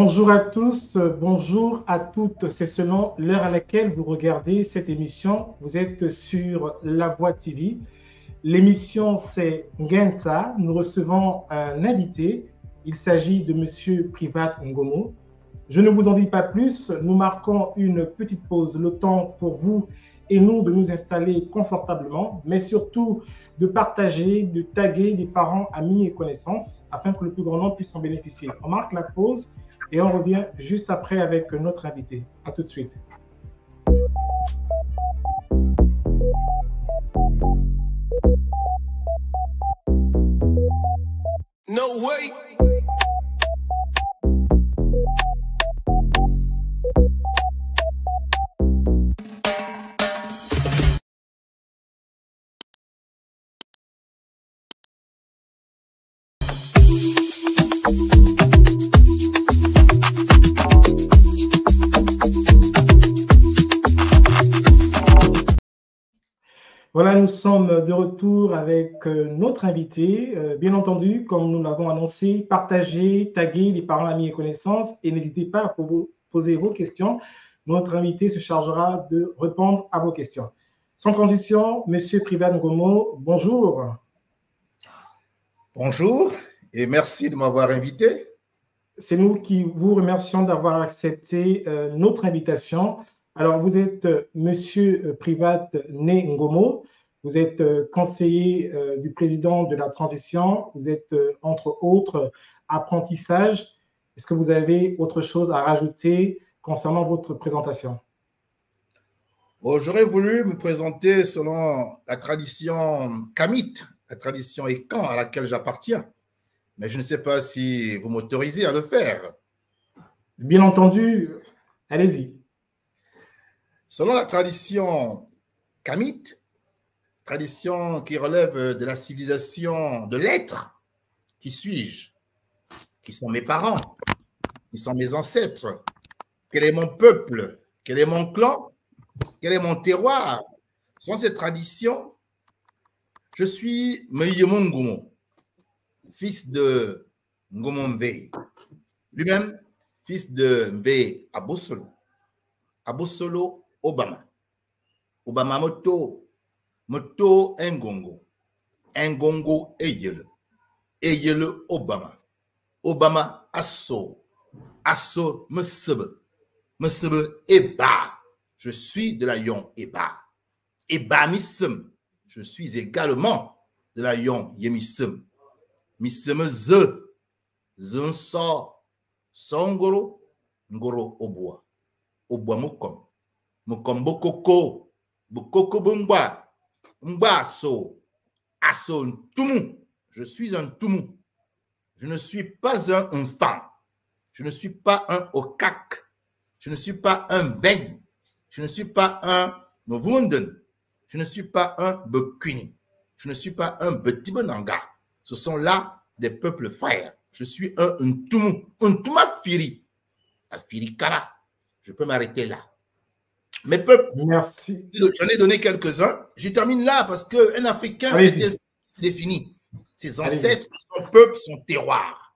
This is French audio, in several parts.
Bonjour à tous, bonjour à toutes. C'est selon l'heure à laquelle vous regardez cette émission. Vous êtes sur La Voix TV. L'émission, c'est Ngenza. Nous recevons un invité. Il s'agit de Monsieur Privat Ngomo. Je ne vous en dis pas plus. Nous marquons une petite pause, le temps pour vous et nous de nous installer confortablement, mais surtout de partager, de taguer des parents, amis et connaissances afin que le plus grand nombre puisse en bénéficier. On marque la pause et on revient juste après avec notre invité. À tout de suite. No way. Voilà, nous sommes de retour avec notre invité. Bien entendu, comme nous l'avons annoncé, partagez, taguez les parents, amis et connaissances et n'hésitez pas à poser vos questions. Notre invité se chargera de répondre à vos questions. Sans transition, Monsieur Privat Ngomo, bonjour. Bonjour et merci de m'avoir invité. C'est nous qui vous remercions d'avoir accepté notre invitation. Alors, vous êtes Monsieur Privat Ngomo, vous êtes conseiller du président de la transition, vous êtes entre autres apprentissage. Est-ce que vous avez autre chose à rajouter concernant votre présentation? Bon, j'aurais voulu me présenter selon la tradition kamite, la tradition Ekan à laquelle j'appartiens, mais je ne sais pas si vous m'autorisez à le faire. Bien entendu, allez-y. Selon la tradition kamite, tradition qui relève de la civilisation de l'être, qui suis-je? Qui sont mes parents? Qui sont mes ancêtres? Quel est mon peuple? Quel est mon clan? Quel est mon terroir? Selon cette tradition, je suis Meyemon Ngomo, fils de Ngomo Mbe, lui-même fils de Mbe Abosolo, Abosolo Obama, Obama Moto Ngongo, Ngongo Eyele, Eyele Obama, Obama Asso, Asso Mesebe, Mesebe Eba. Je suis de la Yon Eba. Eba Missem. Je suis également de la Yon Yemissem. Missem Ze. Zunso. Songoro. Ngoro Oboa. Oboa Mokom. Mokom Bokoko. Bokoko Bumba. Mba Asso. Asso Ntumu. Je suis un Tumu. Je ne suis pas un enfant. Je ne suis pas un Okak. Je ne suis pas un Ben. Je ne suis pas un Novunden. Je ne suis pas un Bekuni. Je ne suis pas un Betibenanga. Ce sont là des peuples frères. Je suis un Ntumu. Ntuma Firi. Afiri Kara. Je peux m'arrêter là. Mes peuples, merci. J'en ai donné quelques-uns. Je termine là parce qu'un Africain, c'est défini. Ses ancêtres, son peuple, son terroir.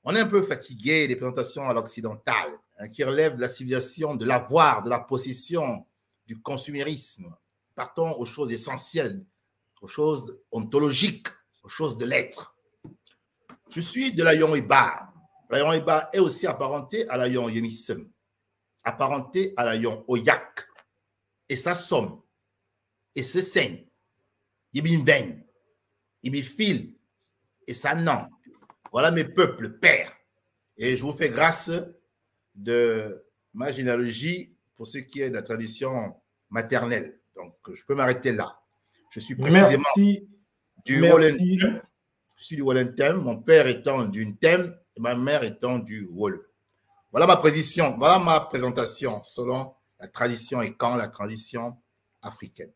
On est un peu fatigué des présentations à l'occidental, qui relèvent de la civilisation, de l'avoir, de la possession, du consumérisme. Partons aux choses essentielles, aux choses ontologiques, aux choses de l'être. Je suis de la Yon Eba. La Yon Eba est aussi apparentée à la Yon Yemissem, apparentée à la Yon Oyak. Et ça somme, et se saigne, Yibin Vein, Yibifil, et ça non. Voilà mes peuples, pères. Et je vous fais grâce de ma généalogie pour ce qui est de la tradition maternelle. Donc, je peux m'arrêter là. Je suis précisément du Wolentem. Je suis du Wolentem, mon père étant du Ntem et ma mère étant du Wol. Voilà ma présentation, voilà ma présentation selon la tradition Ekan, la tradition africaine.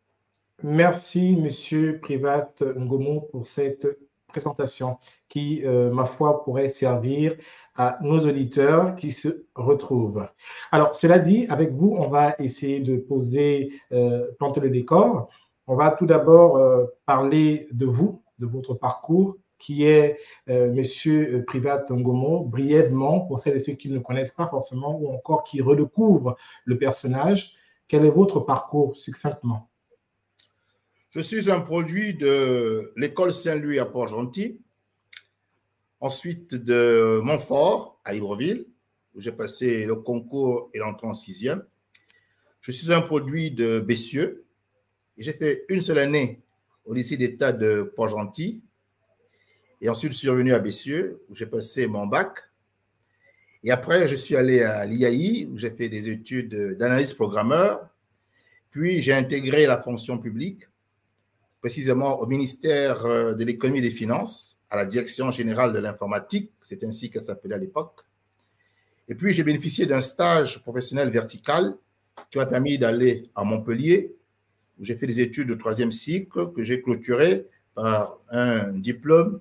Merci, Monsieur Privat Ngomo, pour cette présentation qui, ma foi, pourrait servir à nos auditeurs qui se retrouvent. Alors, cela dit, avec vous, on va essayer de planter le décor. On va tout d'abord parler de vous, de votre parcours, qui est Monsieur Privat Ngomo, brièvement, pour celles et ceux qui ne le connaissent pas forcément ou encore qui redécouvrent le personnage. Quel est votre parcours succinctement? Je suis un produit de l'école Saint-Louis à Port-Gentil, ensuite de Montfort à Libreville, où j'ai passé le concours et l'entrée en sixième. Je suis un produit de Bessieux et j'ai fait une seule année au lycée d'État de Port-Gentil. Et ensuite, je suis revenu à Bessieux, où j'ai passé mon bac. Et après, je suis allé à l'IAI, où j'ai fait des études d'analyste programmeur. Puis, j'ai intégré la fonction publique, précisément au ministère de l'économie et des finances, à la direction générale de l'informatique, c'est ainsi qu'elle s'appelait à l'époque. Et puis, j'ai bénéficié d'un stage professionnel vertical qui m'a permis d'aller à Montpellier, où j'ai fait des études de troisième cycle que j'ai clôturé par un diplôme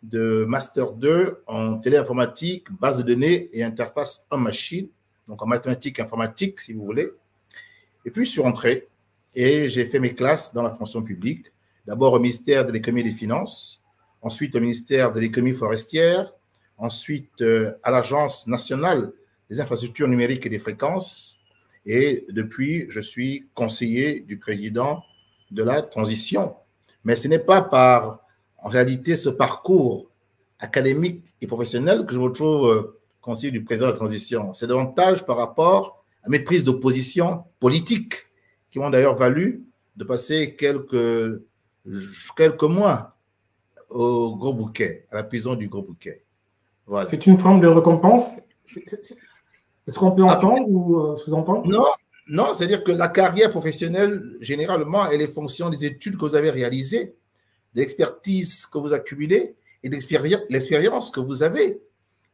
de Master 2 en téléinformatique, base de données et interface homme-machine, donc en mathématiques informatique, si vous voulez. Et puis, je suis rentré et j'ai fait mes classes dans la fonction publique, d'abord au ministère de l'économie et des finances, ensuite au ministère de l'économie forestière, ensuite à l'Agence nationale des infrastructures numériques et des fréquences, et depuis, je suis conseiller du président de la transition. Mais ce n'est pas par, en réalité, ce parcours académique et professionnel que je me retrouve conseiller du président de la transition. C'est davantage par rapport à mes prises d'opposition politiques qui m'ont d'ailleurs valu de passer quelques mois au Gros Bouquet, à la prison du Gros Bouquet. Voilà. C'est une forme de récompense. Est-ce qu'on peut entendre ou sous-entendre? Non, non, c'est-à-dire que la carrière professionnelle, généralement, elle est fonction des études que vous avez réalisées, de l'expertise que vous accumulez et de l'expérience que vous avez.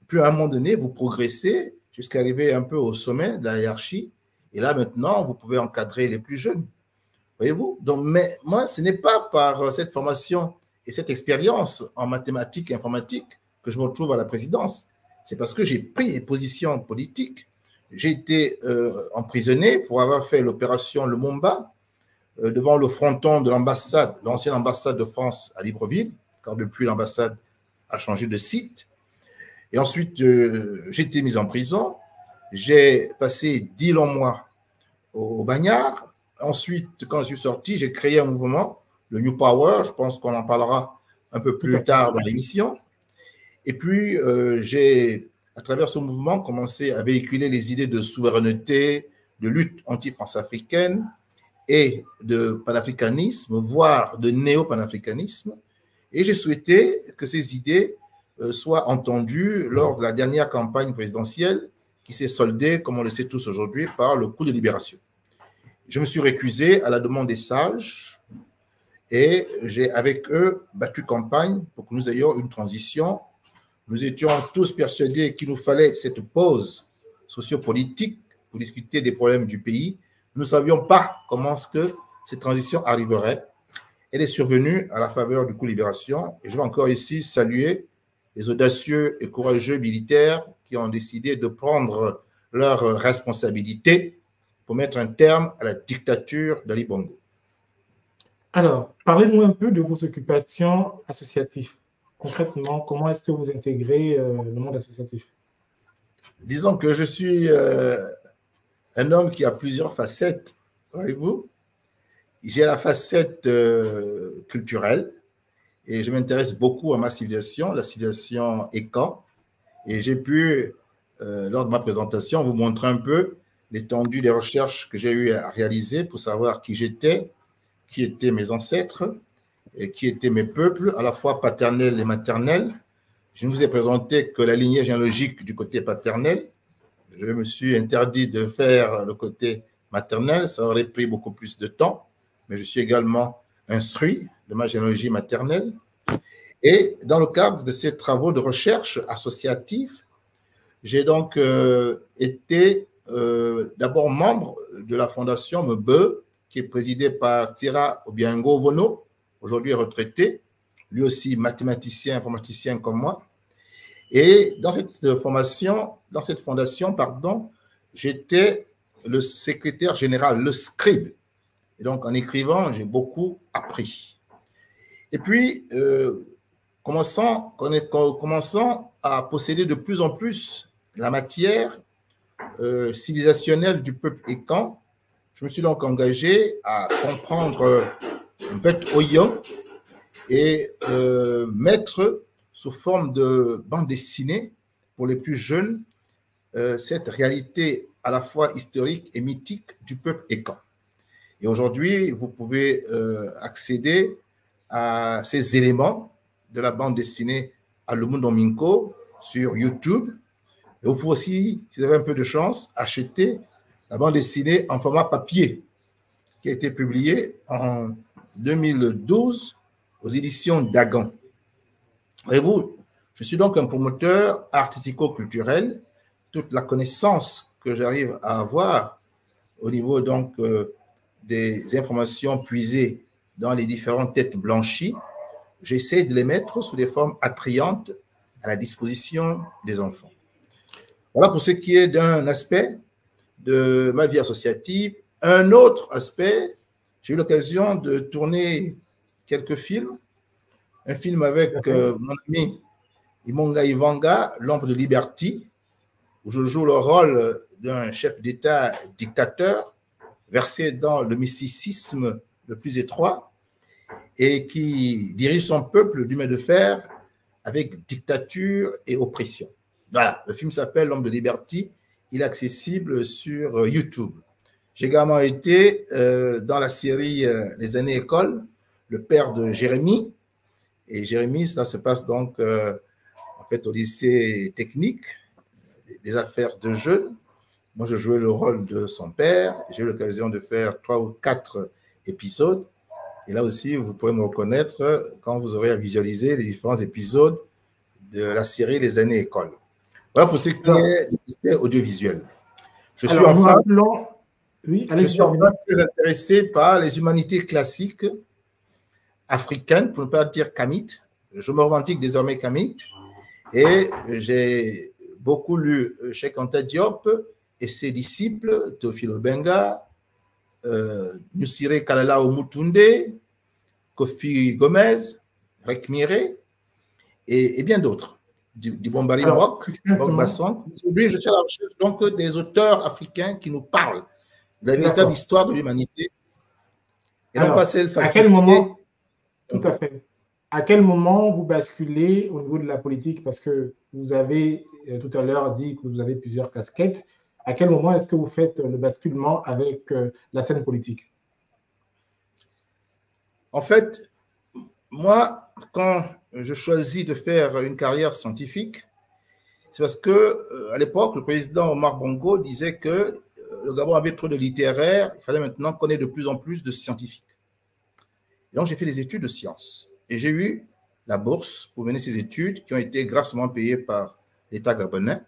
Puis à un moment donné, vous progressez jusqu'à arriver un peu au sommet de la hiérarchie. Et là, maintenant, vous pouvez encadrer les plus jeunes. Voyez-vous? Donc, mais moi, ce n'est pas par cette formation et cette expérience en mathématiques et informatique que je me retrouve à la présidence. C'est parce que j'ai pris des positions politiques. J'ai été emprisonné pour avoir fait l'opération Lumumba devant le fronton de l'ambassade, l'ancienne ambassade de France à Libreville, car depuis l'ambassade a changé de site. Et ensuite, j'ai été mis en prison. J'ai passé 10 longs mois au Bagnard. Ensuite, quand je suis sorti, j'ai créé un mouvement, le New Power. Je pense qu'on en parlera un peu plus tard dans l'émission. Et puis, j'ai, à travers ce mouvement, commencé à véhiculer les idées de souveraineté, de lutte anti-France-africaine et de panafricanisme, voire de néo-panafricanisme. Et j'ai souhaité que ces idées soient entendues lors de la dernière campagne présidentielle qui s'est soldée, comme on le sait tous aujourd'hui, par le coup de libération. Je me suis récusé à la demande des sages et j'ai avec eux battu campagne pour que nous ayons une transition. Nous étions tous persuadés qu'il nous fallait cette pause sociopolitique pour discuter des problèmes du pays. Nous ne savions pas comment est-ce que cette transition arriverait. Elle est survenue à la faveur du coup de libération. Et je veux encore ici saluer les audacieux et courageux militaires qui ont décidé de prendre leurs responsabilités pour mettre un terme à la dictature d'Ali Bongo. Alors, parlez-nous un peu de vos occupations associatives. Concrètement, comment est-ce que vous intégrez le monde associatif? Disons que je suis un homme qui a plusieurs facettes, voyez-vous. J'ai la facette culturelle et je m'intéresse beaucoup à ma civilisation, la civilisation Ekan. Et j'ai pu, lors de ma présentation, vous montrer un peu l'étendue des recherches que j'ai eu à réaliser pour savoir qui j'étais, qui étaient mes ancêtres et qui étaient mes peuples, à la fois paternels et maternels. Je ne vous ai présenté que la lignée généalogique du côté paternel. Je me suis interdit de faire le côté maternel, ça aurait pris beaucoup plus de temps, mais je suis également instruit de ma généalogie maternelle. Et dans le cadre de ces travaux de recherche associatifs, j'ai donc été d'abord membre de la fondation Mebe, qui est présidée par Tira Obiango Vono, aujourd'hui retraité, lui aussi mathématicien, informaticien comme moi. Et dans cette fondation, j'étais le secrétaire général, le scribe. Et donc, en écrivant, j'ai beaucoup appris. Et puis, commençant à posséder de plus en plus la matière civilisationnelle du peuple écan, je me suis donc engagé à comprendre en fait Oyo et mettre sous forme de bande dessinée pour les plus jeunes cette réalité à la fois historique et mythique du peuple écan. Et aujourd'hui, vous pouvez accéder à ces éléments de la bande dessinée à Lumundo Minko sur YouTube. Et vous pouvez aussi, si vous avez un peu de chance, acheter la bande dessinée en format papier qui a été publiée en 2012 aux éditions Dagan. Voyez-vous, je suis donc un promoteur artistico-culturel. Toute la connaissance que j'arrive à avoir au niveau donc des informations puisées dans les différentes têtes blanchies, j'essaie de les mettre sous des formes attrayantes à la disposition des enfants. Voilà pour ce qui est d'un aspect de ma vie associative. Un autre aspect, j'ai eu l'occasion de tourner quelques films. Un film avec mon ami Imonga Ivanga, L'ombre de Liberty, où je joue le rôle d'un chef d'État dictateur versé dans le mysticisme le plus étroit et qui dirige son peuple du main de fer avec dictature et oppression. Voilà, le film s'appelle L'Homme de Liberty. Il est accessible sur YouTube. J'ai également été dans la série Les années école, le père de Jérémy. Et Jérémy, ça se passe donc en fait au lycée technique des affaires de jeunes. Moi, je jouais le rôle de son père. J'ai eu l'occasion de faire 3 ou 4 épisodes. Et là aussi, vous pourrez me reconnaître quand vous aurez à visualiser les différents épisodes de la série Les années école. Voilà pour ce qui est des aspects audiovisuels. Je suis enfin très intéressé par les humanités classiques africaines, pour ne pas dire kamites. Je me revendique désormais kamite et j'ai beaucoup lu Cheikh Anta Diop et ses disciples, Théophile Obenga, Nusire Kalala Omutunde, Kofi Gomez, Rek Mire et bien d'autres. Du Bombari Mbok, Mbok Basson. Aujourd'hui, je suis à la recherche donc des auteurs africains qui nous parlent de la véritable histoire de l'humanité et non pas celle falsifiée. À quel moment, tout à fait, à quel moment vous basculez au niveau de la politique? Parce que vous avez tout à l'heure dit que vous avez plusieurs casquettes. À quel moment est-ce que vous faites le basculement avec la scène politique? En fait, moi, quand je choisis de faire une carrière scientifique, c'est parce que à l'époque, le président Omar Bongo disait que le Gabon avait trop de littéraires, il fallait maintenant qu'on ait de plus en plus de scientifiques. Et donc, j'ai fait des études de sciences et j'ai eu la bourse pour mener ces études qui ont été grassement payées par l'État gabonais.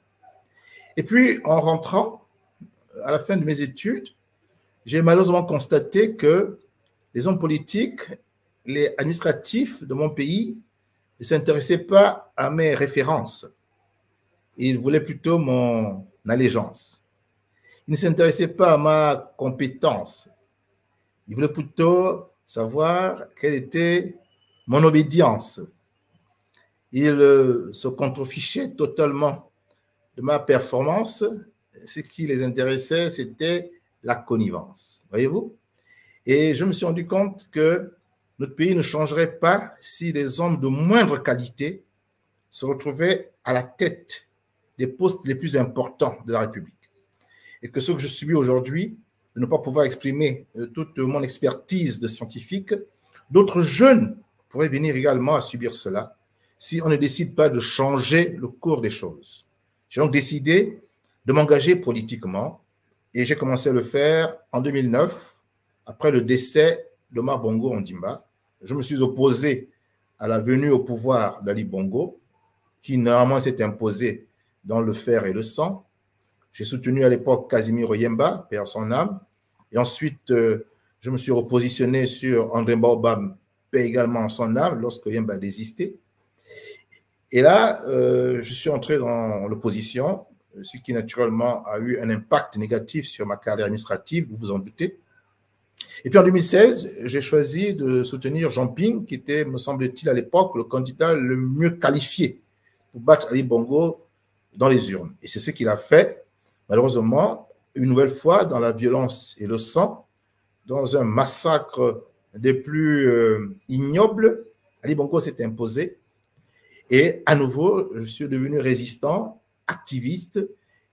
Et puis, en rentrant, à la fin de mes études, j'ai malheureusement constaté que les hommes politiques, les administratifs de mon pays ne s'intéressaient pas à mes références. Ils voulaient plutôt mon allégeance. Ils ne s'intéressaient pas à ma compétence. Ils voulaient plutôt savoir quelle était mon obédience. Ils se contrefichaient totalement de ma performance. Ce qui les intéressait, c'était la connivence. Voyez-vous? Et je me suis rendu compte que notre pays ne changerait pas si des hommes de moindre qualité se retrouvaient à la tête des postes les plus importants de la République. Et que ce que je subis aujourd'hui, de ne pas pouvoir exprimer toute mon expertise de scientifique, d'autres jeunes pourraient venir également à subir cela si on ne décide pas de changer le cours des choses. J'ai donc décidé de m'engager politiquement et j'ai commencé à le faire en 2009, après le décès d'Omar Bongo Ondimba. Je me suis opposé à la venue au pouvoir d'Ali Bongo, qui néanmoins s'est imposé dans le fer et le sang. J'ai soutenu à l'époque Casimir Oyemba, paix à son âme. Et ensuite, je me suis repositionné sur André Baobab, paix également à son âme, lorsque Oyemba a désisté. Et là, je suis entré dans l'opposition, ce qui naturellement a eu un impact négatif sur ma carrière administrative, vous vous en doutez. Et puis en 2016, j'ai choisi de soutenir Jean Ping, qui était, me semble-t-il, à l'époque, le candidat le mieux qualifié pour battre Ali Bongo dans les urnes. Et c'est ce qu'il a fait, malheureusement, une nouvelle fois, dans la violence et le sang, dans un massacre des plus ignobles. Ali Bongo s'est imposé. Et à nouveau, je suis devenu résistant, activiste.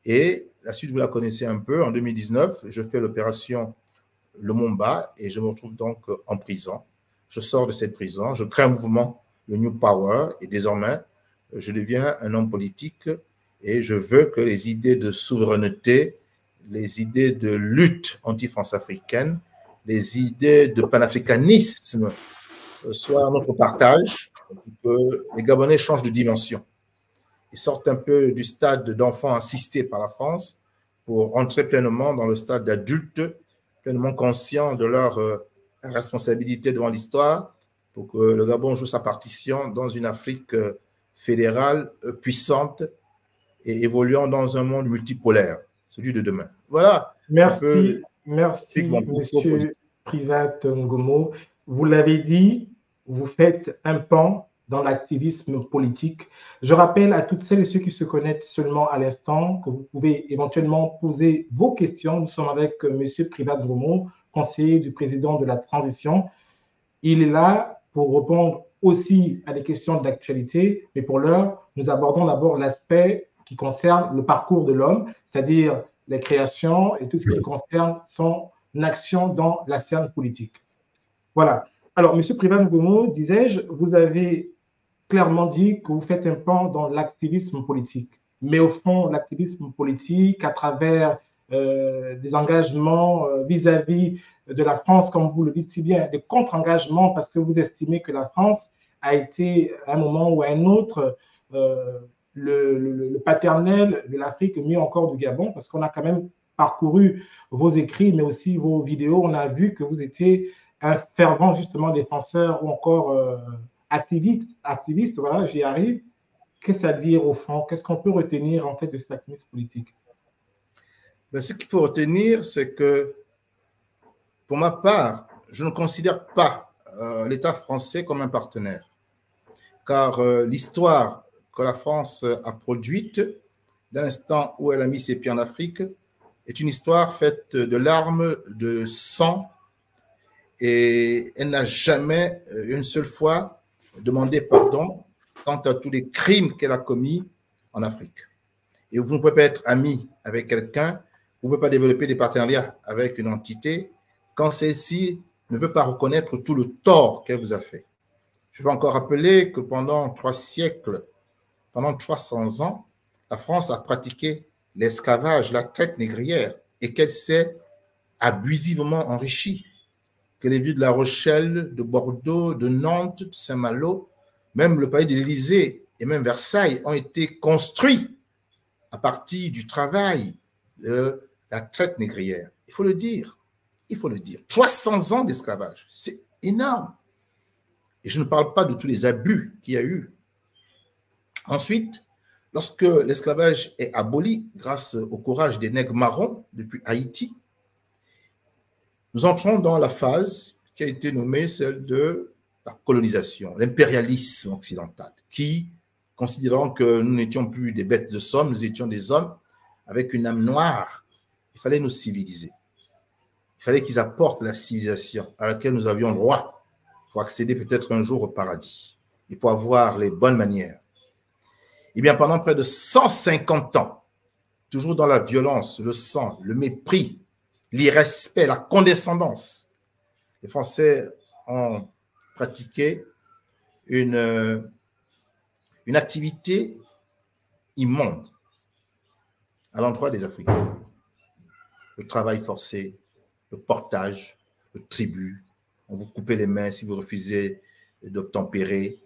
Et la suite, vous la connaissez un peu. En 2019, je fais l'opération Lumumba et je me retrouve donc en prison. Je sors de cette prison, je crée un mouvement, le New Power, et désormais, je deviens un homme politique et je veux que les idées de souveraineté, les idées de lutte anti-France africaine, les idées de panafricanisme soient notre partage, que les Gabonais changent de dimension. Ils sortent un peu du stade d'enfants assistés par la France pour entrer pleinement dans le stade d'adultes, pleinement conscients de leur responsabilité devant l'histoire, pour que le Gabon joue sa partition dans une Afrique fédérale puissante et évoluant dans un monde multipolaire, celui de demain. Voilà. Merci, Monsieur Privat Ngomo. Vous l'avez dit, vous faites un pan dans l'activisme politique. Je rappelle à toutes celles et ceux qui se connectent seulement à l'instant que vous pouvez éventuellement poser vos questions. Nous sommes avec M. Privat Ngomo, conseiller du président de la transition. Il est là pour répondre aussi à des questions d'actualité, mais pour l'heure, nous abordons d'abord l'aspect qui concerne le parcours de l'homme, c'est-à-dire les créations et tout ce qui concerne son action dans la scène politique. Voilà. Alors, M. Privat Ngomo, disais-je, vous avez clairement dit que vous faites un pan dans l'activisme politique. Mais au fond, l'activisme politique, à travers des engagements vis-à-vis de la France, comme vous le dites si bien, des contre-engagements, parce que vous estimez que la France a été, à un moment ou à un autre, le paternel de l'Afrique, mieux encore du Gabon, parce qu'on a quand même parcouru vos écrits, mais aussi vos vidéos. On a vu que vous étiez un fervent, justement, défenseur ou encore activiste, voilà, j'y arrive. Qu'est-ce à dire au fond? Qu'est-ce qu'on peut retenir en fait de cet activisme politique? Ben, ce qu'il faut retenir, c'est que pour ma part, je ne considère pas l'État français comme un partenaire, car l'histoire que la France a produite, dès l'instant où elle a mis ses pieds en Afrique, est une histoire faite de larmes, de sang, et elle n'a jamais une seule fois demandé pardon quant à tous les crimes qu'elle a commis en Afrique. Et vous ne pouvez pas être ami avec quelqu'un, vous ne pouvez pas développer des partenariats avec une entité quand celle-ci ne veut pas reconnaître tout le tort qu'elle vous a fait. Je veux encore rappeler que pendant 3 siècles, pendant 300 ans, la France a pratiqué l'esclavage, la traite négrière, et qu'elle s'est abusivement enrichie. Que les villes de La Rochelle, de Bordeaux, de Nantes, de Saint-Malo, même le palais de l'Élysée et même Versailles ont été construits à partir du travail de la traite négrière. Il faut le dire. Il faut le dire. 300 ans d'esclavage, c'est énorme. Et je ne parle pas de tous les abus qu'il y a eu. Ensuite, lorsque l'esclavage est aboli grâce au courage des nègres marrons depuis Haïti, nous entrons dans la phase qui a été nommée celle de la colonisation, l'impérialisme occidental, qui, considérant que nous n'étions plus des bêtes de somme, nous étions des hommes avec une âme noire, il fallait nous civiliser. Il fallait qu'ils apportent la civilisation à laquelle nous avions le droit pour accéder peut-être un jour au paradis et pour avoir les bonnes manières. Eh bien, pendant près de 150 ans, toujours dans la violence, le sang, le mépris, l'irrespect, la condescendance, les Français ont pratiqué une activité immonde à l'endroit des Africains. Le travail forcé, le portage, le tribut, on vous coupait les mains si vous refusez d'obtempérer.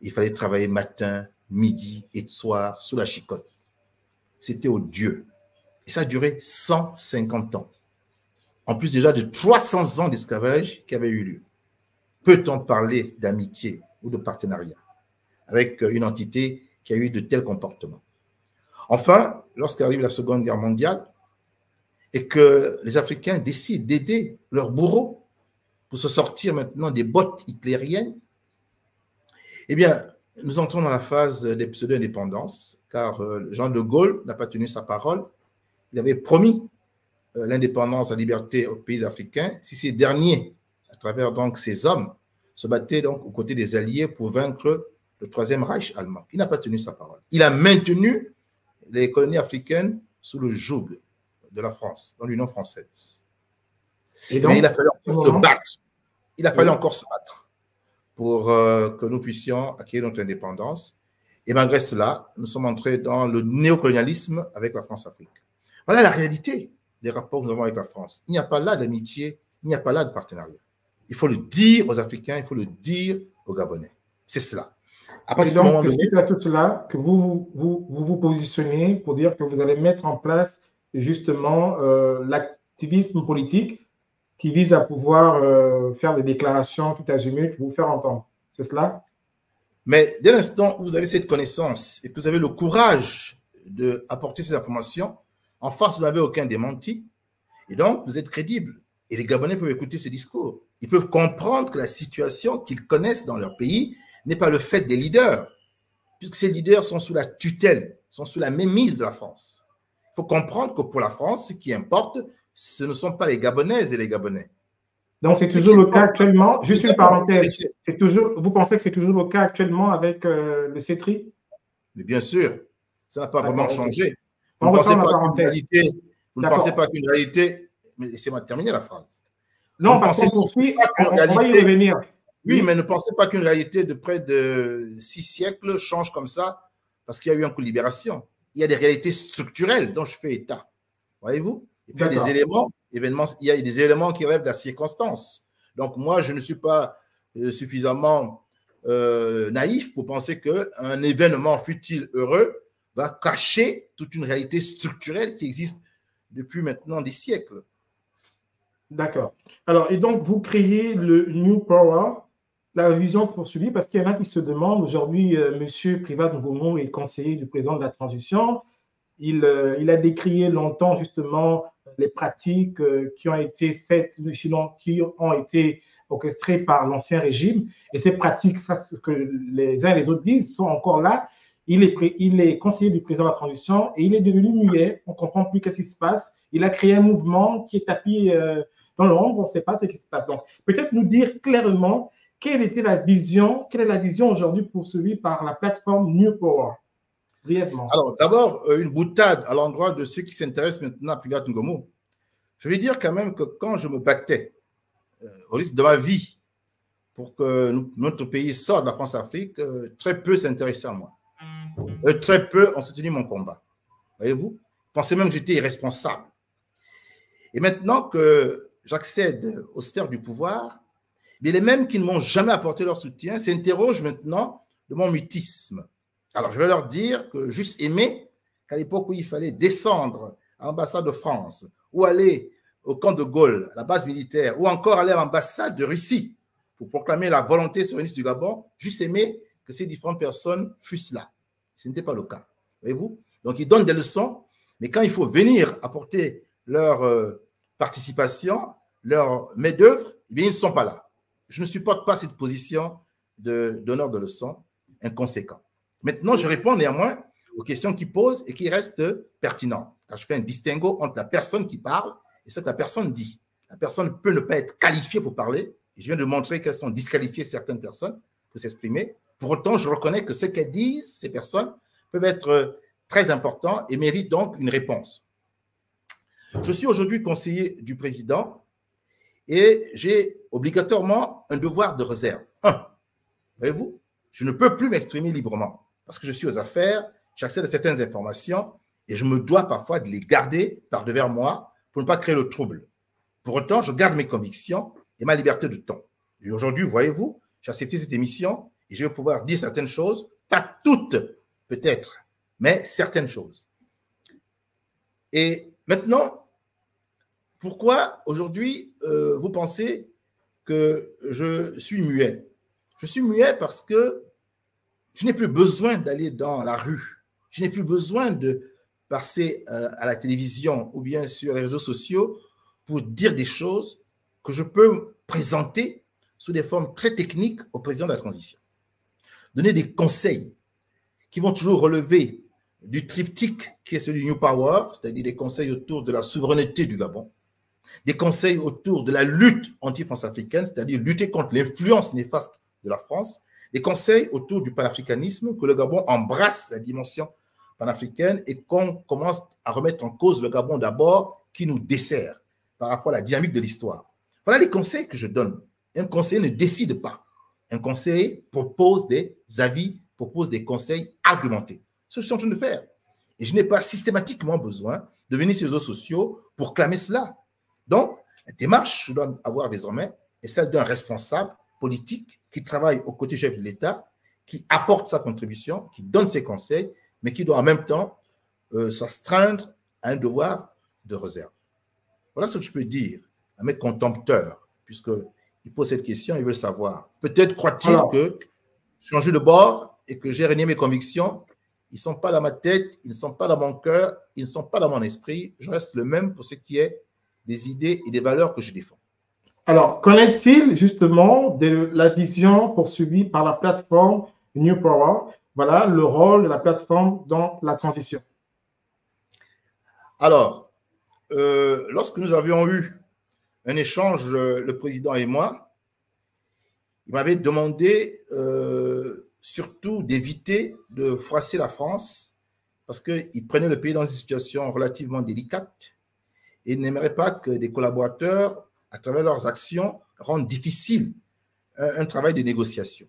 Il fallait travailler matin, midi et soir sous la chicotte. C'était odieux. Et ça a duré 150 ans. En plus déjà de 300 ans d'esclavage qui avaient eu lieu. Peut-on parler d'amitié ou de partenariat avec une entité qui a eu de tels comportements? Enfin, lorsqu'arrive la Seconde Guerre mondiale et que les Africains décident d'aider leurs bourreaux pour se sortir maintenant des bottes hitlériennes, eh bien, nous entrons dans la phase des pseudo-indépendances, car Jean de Gaulle n'a pas tenu sa parole. Il avait promis l'indépendance, la liberté aux pays africains, si ces derniers, à travers donc ces hommes, se battaient donc aux côtés des Alliés pour vaincre le Troisième Reich allemand. Il n'a pas tenu sa parole. Il a maintenu les colonies africaines sous le joug de la France, dans l'Union française. Et donc, mais il a fallu encore se battre. Il a fallu encore se battre pour que nous puissions acquérir notre indépendance. Et malgré cela, nous sommes entrés dans le néocolonialisme avec la France-Afrique. Voilà la réalité des rapports que nous avons avec la France. Il n'y a pas là d'amitié, il n'y a pas là de partenariat. Il faut le dire aux Africains, il faut le dire aux Gabonais. C'est cela. À partir donc, c'est suite à tout cela que vous positionnez pour dire que vous allez mettre en place justement l'activisme politique qui vise à pouvoir faire des déclarations tout azimut pour vous faire entendre. C'est cela? Mais dès l'instant où vous avez cette connaissance et que vous avez le courage d'apporter ces informations, en face, vous n'avez aucun démenti. Et donc, vous êtes crédible. Et les Gabonais peuvent écouter ce discours. Ils peuvent comprendre que la situation qu'ils connaissent dans leur pays n'est pas le fait des leaders, puisque ces leaders sont sous la tutelle, sont sous la mainmise de la France. Il faut comprendre que pour la France, ce qui importe, ce ne sont pas les Gabonaises et les Gabonais. Donc, c'est toujours le cas actuellement. Juste une parenthèse. Vous pensez que c'est toujours le cas actuellement avec le CETRI? Mais bien sûr. Ça n'a pas vraiment changé. Vous ne pensez pas qu'une réalité... Mais laissez-moi terminer la phrase. Non, parce qu'on poursuit, on va y revenir. Oui, mais ne pensez pas qu'une réalité de près de 6 siècles change comme ça parce qu'il y a eu un coup de libération. Il y a des réalités structurelles dont je fais état. Voyez-vous? Et puis il y a des éléments, il y a des éléments qui relèvent de la circonstance. Donc moi, je ne suis pas suffisamment naïf pour penser qu'un événement, fut-il heureux, va cacher toute une réalité structurelle qui existe depuis maintenant des siècles. D'accord. Alors, et donc, vous créez le New Power, la vision poursuivie, parce qu'il y en a qui se demandent, aujourd'hui, M. Privat Ngoumo est conseiller du président de la transition. Il a décrié longtemps, justement, les pratiques qui ont été faites, qui ont été orchestrées par l'ancien régime. Et ces pratiques, ça, ce que les uns et les autres disent, sont encore là. Il est conseiller du président de la transition et il est devenu muet. On ne comprend plus qu'est-ce qui se passe. Il a créé un mouvement qui est tapis dans l'ombre. On ne sait pas ce qui se passe. Donc, peut-être nous dire clairement quelle est la vision aujourd'hui poursuivie par la plateforme New Power, brièvement. Alors, d'abord, une boutade à l'endroit de ceux qui s'intéressent maintenant à Privat Ngoumo. Je vais dire quand même que quand je me battais au risque de ma vie pour que notre pays sorte de la France-Afrique, très peu s'intéressaient à moi. Très peu ont soutenu mon combat. Voyez-vous? Je pensais même que j'étais irresponsable. Et maintenant que j'accède aux sphères du pouvoir, les mêmes qui ne m'ont jamais apporté leur soutien s'interrogent maintenant de mon mutisme. Alors, je vais leur dire que juste aimer qu'à l'époque où il fallait descendre à l'ambassade de France ou aller au camp de Gaulle, à la base militaire, ou encore aller à l'ambassade de Russie pour proclamer la volonté souverainiste du Gabon, juste aimer que ces différentes personnes fussent là. Ce n'était pas le cas. Voyez-vous? Donc, ils donnent des leçons, mais quand il faut venir apporter leur participation, leur main-d'œuvre, eh bien, ils ne sont pas là. Je ne supporte pas cette position d'honneur de leçon inconséquent. Maintenant, je réponds néanmoins aux questions qui posent et qui restent pertinentes. Car je fais un distinguo entre la personne qui parle et ce que la personne dit. La personne peut ne pas être qualifiée pour parler. Et je viens de montrer qu'elles sont disqualifiées, certaines personnes, pour s'exprimer. Pour autant, je reconnais que ce qu'elles disent, ces personnes, peuvent être très importants et méritent donc une réponse. Je suis aujourd'hui conseiller du président et j'ai obligatoirement un devoir de réserve. Voyez-vous, je ne peux plus m'exprimer librement parce que je suis aux affaires, j'accède à certaines informations et je me dois parfois de les garder par devers moi pour ne pas créer le trouble. Pour autant, je garde mes convictions et ma liberté de ton. Et aujourd'hui, voyez-vous, j'ai accepté cette émission et je vais pouvoir dire certaines choses, pas toutes peut-être, mais certaines choses. Et maintenant, pourquoi aujourd'hui vous pensez que je suis muet? Je suis muet parce que je n'ai plus besoin d'aller dans la rue. Je n'ai plus besoin de passer à la télévision ou bien sur les réseaux sociaux pour dire des choses que je peux présenter sous des formes très techniques au président de la transition. Donner des conseils qui vont toujours relever du triptyque qui est celui du New Power, c'est-à-dire des conseils autour de la souveraineté du Gabon, des conseils autour de la lutte anti-France africaine, c'est-à-dire lutter contre l'influence néfaste de la France, des conseils autour du panafricanisme, que le Gabon embrasse la dimension panafricaine et qu'on commence à remettre en cause le Gabon d'abord qui nous dessert par rapport à la dynamique de l'histoire. Voilà les conseils que je donne. Un conseiller ne décide pas. Un conseiller propose des avis, propose des conseils argumentés. C'est ce que je suis en train de faire. Et je n'ai pas systématiquement besoin de venir sur les réseaux sociaux pour clamer cela. Donc, la démarche que je dois avoir désormais est celle d'un responsable politique qui travaille aux côtés du chef de l'État, qui apporte sa contribution, qui donne ses conseils, mais qui doit en même temps s'astreindre à un devoir de réserve. Voilà ce que je peux dire à mes contempteurs, puisqu'ils posent cette question, ils veulent savoir. Peut-être croient-ils que changer de bord et que j'ai renié mes convictions, ils ne sont pas dans ma tête, ils ne sont pas dans mon cœur, ils ne sont pas dans mon esprit. Je reste le même pour ce qui est des idées et des valeurs que je défends. Alors, qu'en est-il justement de la vision poursuivie par la plateforme New Power? Voilà le rôle de la plateforme dans la transition. Alors, lorsque nous avions eu un échange, le président et moi, il m'avait demandé surtout d'éviter de froisser la France parce qu'il prenait le pays dans une situation relativement délicate et il n'aimerait pas que des collaborateurs, à travers leurs actions, rendent difficile un travail de négociation.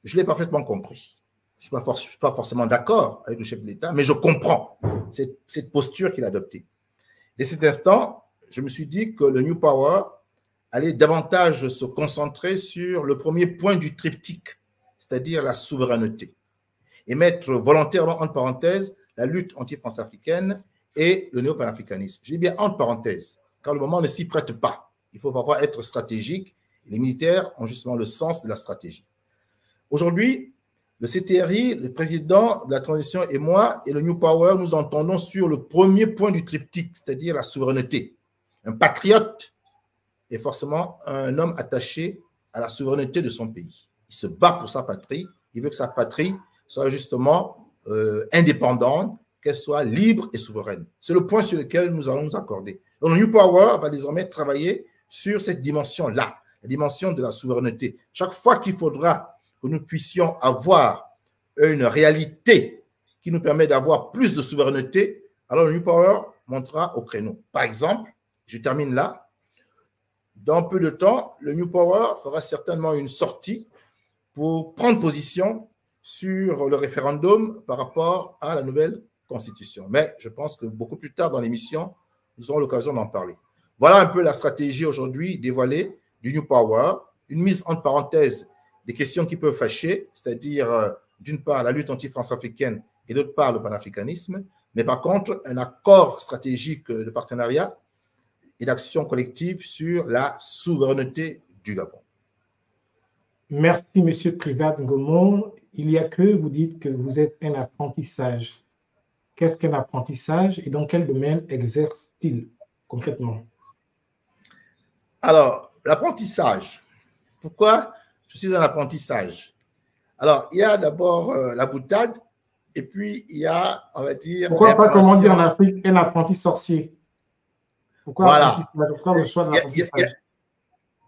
Je l'ai parfaitement compris. Je ne suis pas forcément d'accord avec le chef de l'État, mais je comprends cette posture qu'il a adoptée. Dès cet instant, je me suis dit que le New Power allait davantage se concentrer sur le premier point du triptyque, c'est-à-dire la souveraineté, et mettre volontairement entre parenthèses la lutte anti-France africaine et le néo-panafricanisme. Je dis bien entre parenthèses, car le moment ne s'y prête pas. Il faut parfois être stratégique, et les militaires ont justement le sens de la stratégie. Aujourd'hui, le CTRI, le président de la transition et moi, et le New Power, nous entendons sur le premier point du triptyque, c'est-à-dire la souveraineté. Un patriote est forcément un homme attaché à la souveraineté de son pays. Il se bat pour sa patrie, il veut que sa patrie soit justement indépendante, qu'elle soit libre et souveraine. C'est le point sur lequel nous allons nous accorder. Donc, le New Power va désormais travailler sur cette dimension-là, la dimension de la souveraineté. Chaque fois qu'il faudra que nous puissions avoir une réalité qui nous permet d'avoir plus de souveraineté, alors le New Power montera au créneau. Par exemple, je termine là, dans peu de temps, le New Power fera certainement une sortie pour prendre position sur le référendum par rapport à la nouvelle Constitution. Mais je pense que beaucoup plus tard dans l'émission, nous aurons l'occasion d'en parler. Voilà un peu la stratégie aujourd'hui dévoilée du New Power, une mise entre parenthèses des questions qui peuvent fâcher, c'est-à-dire d'une part la lutte anti-France africaine et d'autre part le panafricanisme, mais par contre un accord stratégique de partenariat et d'action collective sur la souveraineté du Gabon. Merci, M. Trivat Ngomo. Il y a que vous dites que vous êtes un apprentissage. Qu'est-ce qu'un apprentissage et dans quel domaine exerce-t-il concrètement? Alors, l'apprentissage. Pourquoi je suis un apprentissage? Alors, il y a d'abord la boutade et puis il y a, on va dire… Pourquoi pas, comme on dit en Afrique, un apprenti sorcier? Pourquoi, voilà. Pourquoi le choix de l'apprentissage?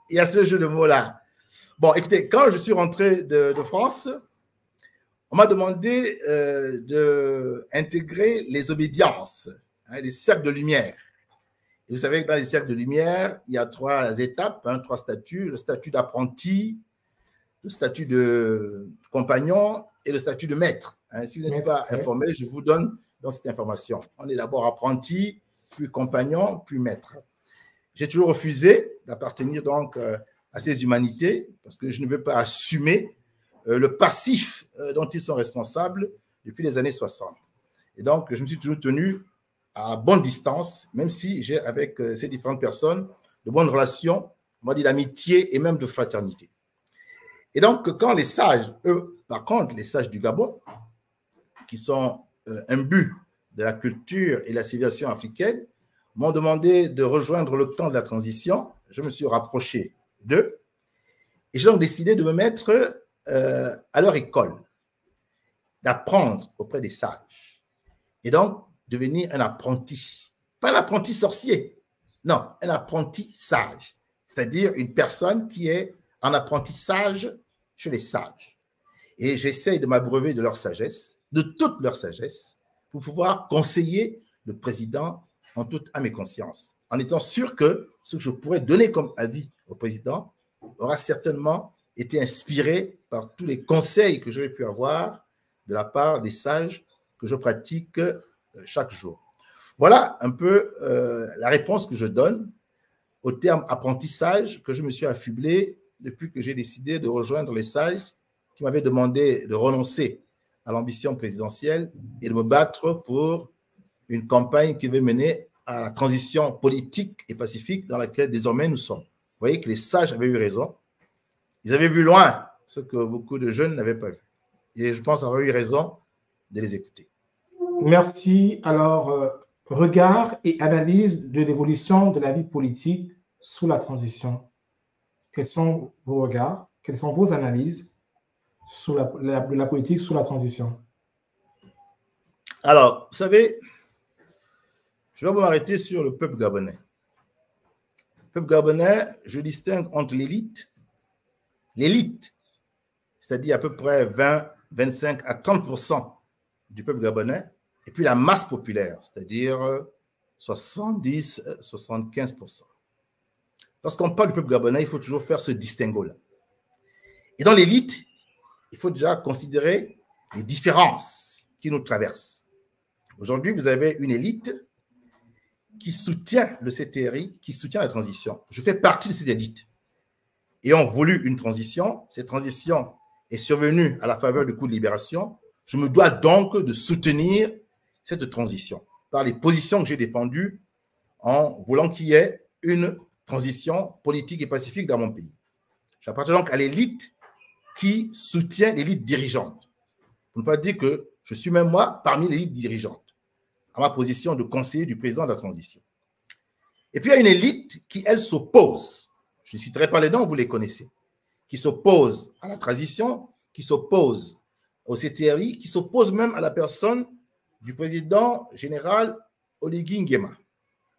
Il y a ce jeu de mots-là. Bon, écoutez, quand je suis rentré de France, on m'a demandé d'intégrer les obédiences, les cercles de lumière. Et vous savez que dans les cercles de lumière, il y a 3 étapes, 3 statuts, le statut d'apprenti, le statut de compagnon et le statut de maître. Si vous n'êtes pas informé, je vous donne dans cette information. On est d'abord apprenti, puis compagnon, puis maître. J'ai toujours refusé d'appartenir donc à ces humanités parce que je ne veux pas assumer le passif dont ils sont responsables depuis les années 60. Et donc, je me suis toujours tenu à bonne distance, même si j'ai avec ces différentes personnes de bonnes relations, on va dire d'amitié et même de fraternité. Et donc, quand les sages, eux, par contre, les sages du Gabon, qui sont imbus de la culture et la civilisation africaine, m'ont demandé de rejoindre le camp de la transition, je me suis rapproché d'eux Et j'ai donc décidé de me mettre à leur école, d'apprendre auprès des sages. Et donc, devenir un apprenti. Pas un apprenti sorcier, non, un apprenti sage. C'est-à-dire une personne qui est en apprentissage chez les sages. Et j'essaye de m'abreuver de leur sagesse, de toute leur sagesse, pour pouvoir conseiller le président en toute âme et conscience, en étant sûr que ce que je pourrais donner comme avis au président aura certainement été inspiré par tous les conseils que j'aurais pu avoir de la part des sages que je pratique chaque jour. Voilà un peu la réponse que je donne au terme apprentissage que je me suis affublé depuis que j'ai décidé de rejoindre les sages qui m'avaient demandé de renoncer à l'ambition présidentielle et de me battre pour une campagne qui va mener à la transition politique et pacifique dans laquelle désormais nous sommes. Vous voyez que les sages avaient eu raison. Ils avaient vu loin ce que beaucoup de jeunes n'avaient pas vu. Et je pense avoir eu raison de les écouter. Merci. Alors, regard et analyse de l'évolution de la vie politique sous la transition. Quels sont vos regards? Quelles sont vos analyses sur la politique sous la transition? Alors, vous savez, je vais m'arrêter sur le peuple gabonais. Le peuple gabonais, je distingue entre l'élite, c'est-à-dire à peu près 20, 25 à 30% du peuple gabonais, et puis la masse populaire, c'est-à-dire 70, 75%. Lorsqu'on parle du peuple gabonais, il faut toujours faire ce distinguo-là. Et dans l'élite, il faut déjà considérer les différences qui nous traversent. Aujourd'hui, vous avez une élite qui soutient le CTRI, qui soutient la transition. Je fais partie de cette élite. Ayant voulu une transition, cette transition est survenue à la faveur du coup de libération. Je me dois donc de soutenir cette transition par les positions que j'ai défendues en voulant qu'il y ait une transition politique et pacifique dans mon pays. J'appartiens donc à l'élite qui soutient l'élite dirigeante. Pour ne pas dire que je suis même moi parmi l'élite dirigeante, à ma position de conseiller du président de la transition. Et puis il y a une élite qui, elle, s'oppose. Je ne citerai pas les noms, vous les connaissez. Qui s'oppose à la transition, qui s'oppose au CTRI, qui s'oppose même à la personne du président général Oligui Nguema.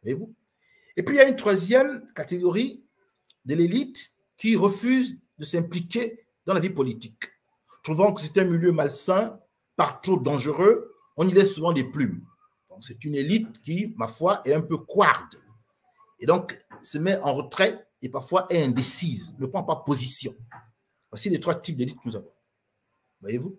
Voyez-vous? Et puis il y a une troisième catégorie de l'élite qui refuse de s'impliquer dans la vie politique, trouvant que c'est un milieu malsain, par trop dangereux, on y laisse souvent des plumes. C'est une élite qui, ma foi, est un peu couarde et donc se met en retrait et parfois est indécise, ne prend pas position. Voici les trois types d'élites que nous avons. Voyez-vous?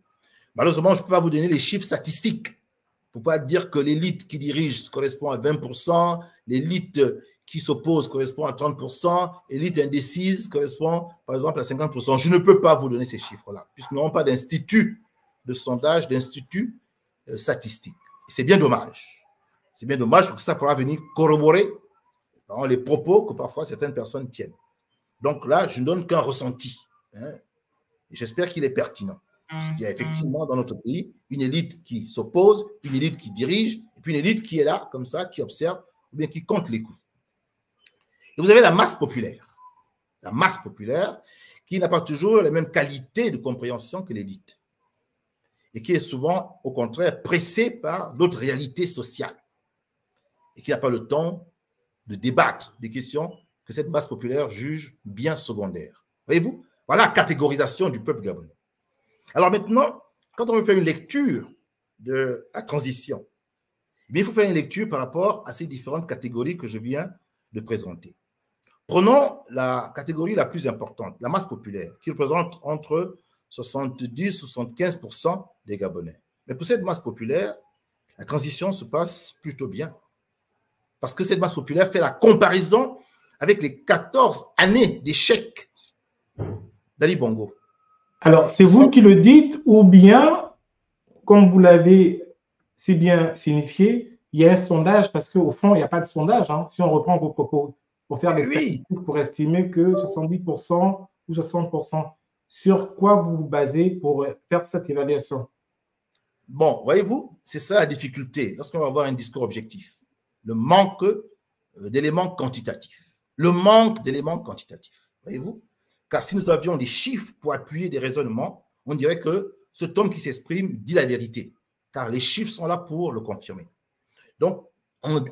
Malheureusement, je ne peux pas vous donner les chiffres statistiques. Il ne faut pas dire que l'élite qui dirige correspond à 20%, l'élite qui s'oppose correspond à 30%, l'élite indécise correspond par exemple à 50%. Je ne peux pas vous donner ces chiffres-là, puisque nous n'avons pas d'institut de sondage, d'institut statistique. C'est bien dommage. C'est bien dommage parce que ça pourra venir corroborer les propos que parfois certaines personnes tiennent. Donc là, je ne donne qu'un ressenti. Hein. J'espère qu'il est pertinent. Parce qu'il y a effectivement dans notre pays une élite qui s'oppose, une élite qui dirige, et puis une élite qui est là, comme ça, qui observe, ou bien qui compte les coups. Et vous avez la masse populaire. La masse populaire qui n'a pas toujours la même qualité de compréhension que l'élite. Et qui est souvent, au contraire, pressée par d'autres réalités sociales. Et qui n'a pas le temps de débattre des questions que cette masse populaire juge bien secondaires. Voyez-vous? Voilà la catégorisation du peuple gabonais. Alors maintenant, quand on veut faire une lecture de la transition, eh bien, il faut faire une lecture par rapport à ces différentes catégories que je viens de présenter. Prenons la catégorie la plus importante, la masse populaire, qui représente entre 70 et 75% des Gabonais. Mais pour cette masse populaire, la transition se passe plutôt bien. Parce que cette masse populaire fait la comparaison avec les 14 années d'échec d'Ali Bongo. Alors, c'est vous qui le dites ou bien, comme vous l'avez si bien signifié, il y a un sondage parce qu'au fond, il n'y a pas de sondage. Hein, si on reprend vos propos pour faire des statistiques pour estimer que 70% ou 60%, sur quoi vous vous basez pour faire cette évaluation? Bon, voyez-vous, c'est ça la difficulté lorsqu'on va avoir un discours objectif. Le manque d'éléments quantitatifs. Le manque d'éléments quantitatifs. Voyez-vous, Car si nous avions des chiffres pour appuyer des raisonnements, on dirait que cet homme qui s'exprime dit la vérité, car les chiffres sont là pour le confirmer. Donc,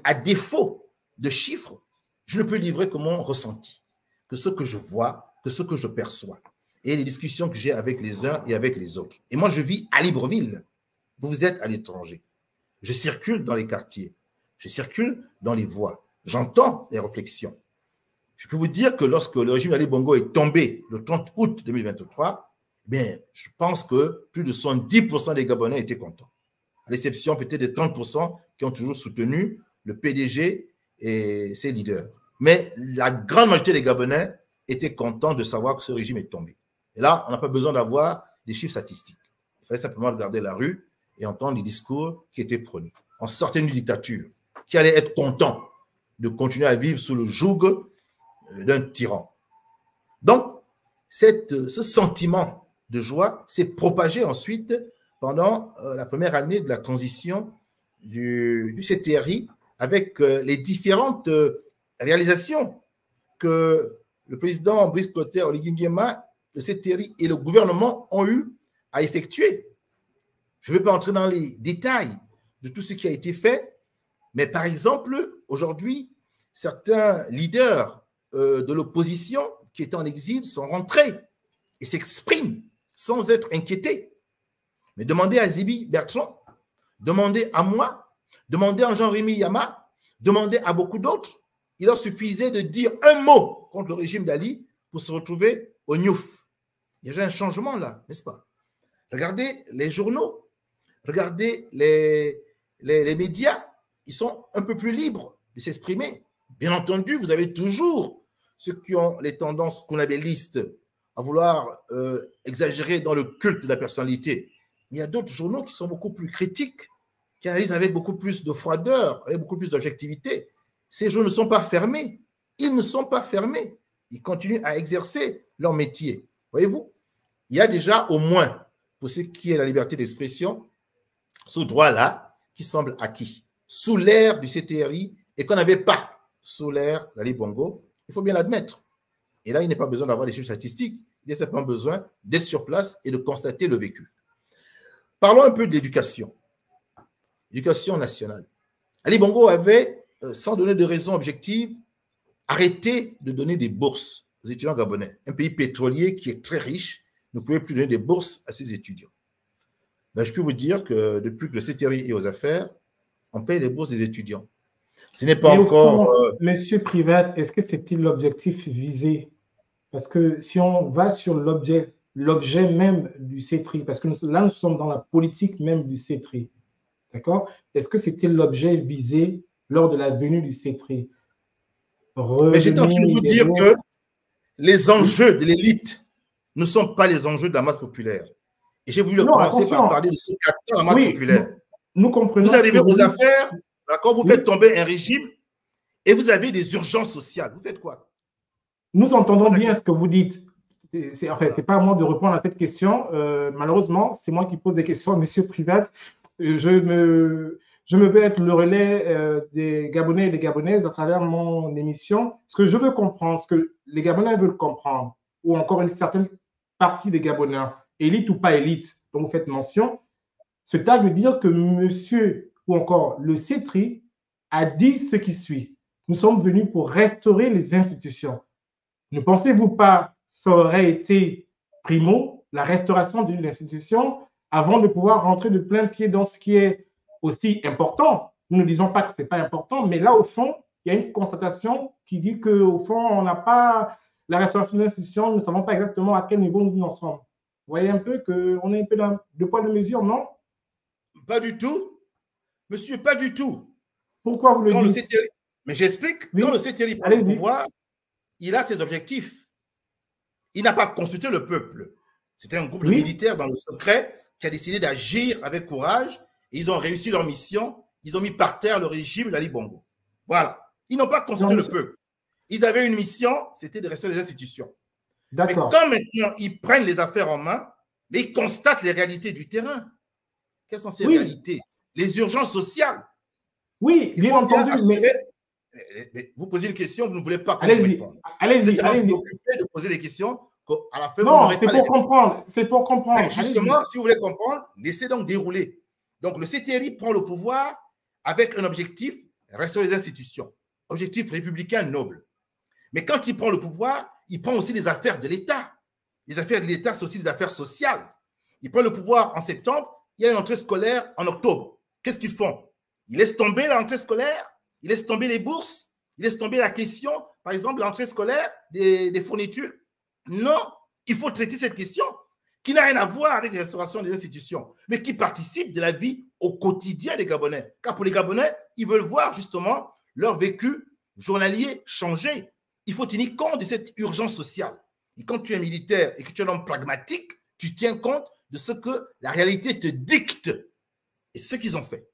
à défaut de chiffres, je ne peux livrer que mon ressenti, que ce que je vois, que ce que je perçois, et les discussions que j'ai avec les uns et avec les autres. Et moi, je vis à Libreville. Vous êtes à l'étranger. Je circule dans les quartiers. Je circule dans les voies. J'entends les réflexions. Je peux vous dire que lorsque le régime d'Ali Bongo est tombé le 30 août 2023, bien, je pense que plus de 70% des Gabonais étaient contents. À l'exception peut-être des 30% qui ont toujours soutenu le PDG et ses leaders. Mais la grande majorité des Gabonais étaient contents de savoir que ce régime est tombé. Et là, on n'a pas besoin d'avoir des chiffres statistiques. Il fallait simplement regarder la rue et entendre les discours qui étaient prônés. On sortait d'une dictature qui allait être content de continuer à vivre sous le joug d'un tyran. Donc, ce sentiment de joie s'est propagé ensuite pendant la première année de la transition du CTRI avec les différentes réalisations que le président Brice Clotaire Oligui Nguema, le CTRI et le gouvernement ont eu à effectuer. Je ne vais pas entrer dans les détails de tout ce qui a été fait, mais par exemple, aujourd'hui, certains leaders de l'opposition qui étaient en exil sont rentrés et s'expriment sans être inquiétés. Mais demandez à Zibi Bertrand, demandez à moi, demandez à Jean-Rémy Yama, demandez à beaucoup d'autres. Il leur suffisait de dire un mot contre le régime d'Ali pour se retrouver au Niouf. Il y a déjà un changement là, n'est-ce pas? Regardez les journaux, regardez les médias, ils sont un peu plus libres de s'exprimer. Bien entendu, vous avez toujours ceux qui ont les tendances conabellistes à vouloir exagérer dans le culte de la personnalité. Il y a d'autres journaux qui sont beaucoup plus critiques, qui analysent avec beaucoup plus de froideur, avec beaucoup plus d'objectivité. Ces journaux ne sont pas fermés. Ils ne sont pas fermés. Ils continuent à exercer leur métier. Voyez-vous, il y a déjà au moins, pour ce qui est de la liberté d'expression, ce droit-là qui semble acquis sous l'ère du CTRI et qu'on n'avait pas sous l'ère d'Ali Bongo. Il faut bien l'admettre. Et là, il n'est pas besoin d'avoir des chiffres statistiques. Il y a simplement besoin d'être sur place et de constater le vécu. Parlons un peu de l'éducation. L'éducation nationale. Ali Bongo avait, sans donner de raison objective, arrêté de donner des bourses aux étudiants gabonais. Un pays pétrolier qui est très riche ne pouvait plus donner des bourses à ses étudiants. Ben, je peux vous dire que depuis que le CTRI est aux affaires, on paye les bourses des étudiants. Ce n'est pas encore… Monsieur Privat, est-ce que c'était l'objectif visé? Parce que si on va sur l'objet même du CETRI, parce que là, nous sommes dans la politique même du CETRI, d'accord? Est-ce que c'était l'objet visé lors de la venue du CETRI? J'étais en train de vous dire que les enjeux de l'élite ne sont pas les enjeux de la masse populaire. Et j'ai voulu commencer par parler de ce capteur de la masse populaire. Nous comprenons. Vous arrivez aux affaires, d'accord, vous faites tomber un régime et vous avez des urgences sociales. Vous faites quoi? Nous entendons bien ce que vous dites. En fait, ce n'est pas à moi de répondre à cette question. Malheureusement, c'est moi qui pose des questions à M. Privat. Je me veux être le relais des Gabonais et des Gabonaises à travers mon émission. Ce que je veux comprendre, ce que les Gabonais veulent comprendre, ou encore une certaine partie des Gabonais, élite ou pas élite, dont vous faites mention, c'est à dire que monsieur ou encore le CETRI a dit ce qui suit. Nous sommes venus pour restaurer les institutions. Ne pensez-vous pas que ça aurait été primo, la restauration d'une institution, avant de pouvoir rentrer de plein pied dans ce qui est aussi important? Nous ne disons pas que ce n'est pas important, mais là, au fond, il y a une constatation qui dit qu'au fond, on n'a pas la restauration d'une institution, nous ne savons pas exactement à quel niveau nous en sommes. Vous voyez un peu qu'on est un peu dans deux poids, deux mesures, non? Pas du tout. Monsieur, pas du tout. Pourquoi vous le dites? Mais j'explique. Oui. Quand le CTRI prend le pouvoir, il a ses objectifs. Il n'a pas consulté le peuple. C'était un groupe de militaires dans le secret qui a décidé d'agir avec courage et ils ont réussi leur mission. Ils ont mis par terre le régime d'Ali Bongo. Voilà. Ils n'ont pas consulté le peuple. Ils avaient une mission, c'était de restaurer les institutions. Mais quand maintenant ils prennent les affaires en main, mais ils constatent les réalités du terrain. Quelles sont ces réalités? Les urgences sociales. Oui, bien entendu. Mais vous posez une question, vous ne voulez pas répondre. Allez-y. Vous êtes occupé de poser des questions qu'à la fin, vous Non, n'aurez c'est pas pour comprendre. C'est pour comprendre. Mais justement, si vous voulez comprendre, laissez donc dérouler. Donc, le CTRI prend le pouvoir avec un objectif, restaurer les institutions. Objectif républicain noble. Mais quand il prend le pouvoir, il prend aussi les affaires de l'État. Les affaires de l'État, c'est aussi des affaires sociales. Il prend le pouvoir en septembre, il y a une entrée scolaire en octobre. Qu'est-ce qu'ils font? Ils laissent tomber la rentrée scolaire, ils laissent tomber les bourses, ils laissent tomber la question, par exemple, l'entrée scolaire des fournitures. Non, il faut traiter cette question qui n'a rien à voir avec la restauration des institutions, mais qui participe de la vie au quotidien des Gabonais. Car pour les Gabonais, ils veulent voir justement leur vécu journalier changer. Il faut tenir compte de cette urgence sociale. Et quand tu es militaire et que tu es un homme pragmatique, tu tiens compte de ce que la réalité te dicte. Et ce qu'ils ont fait,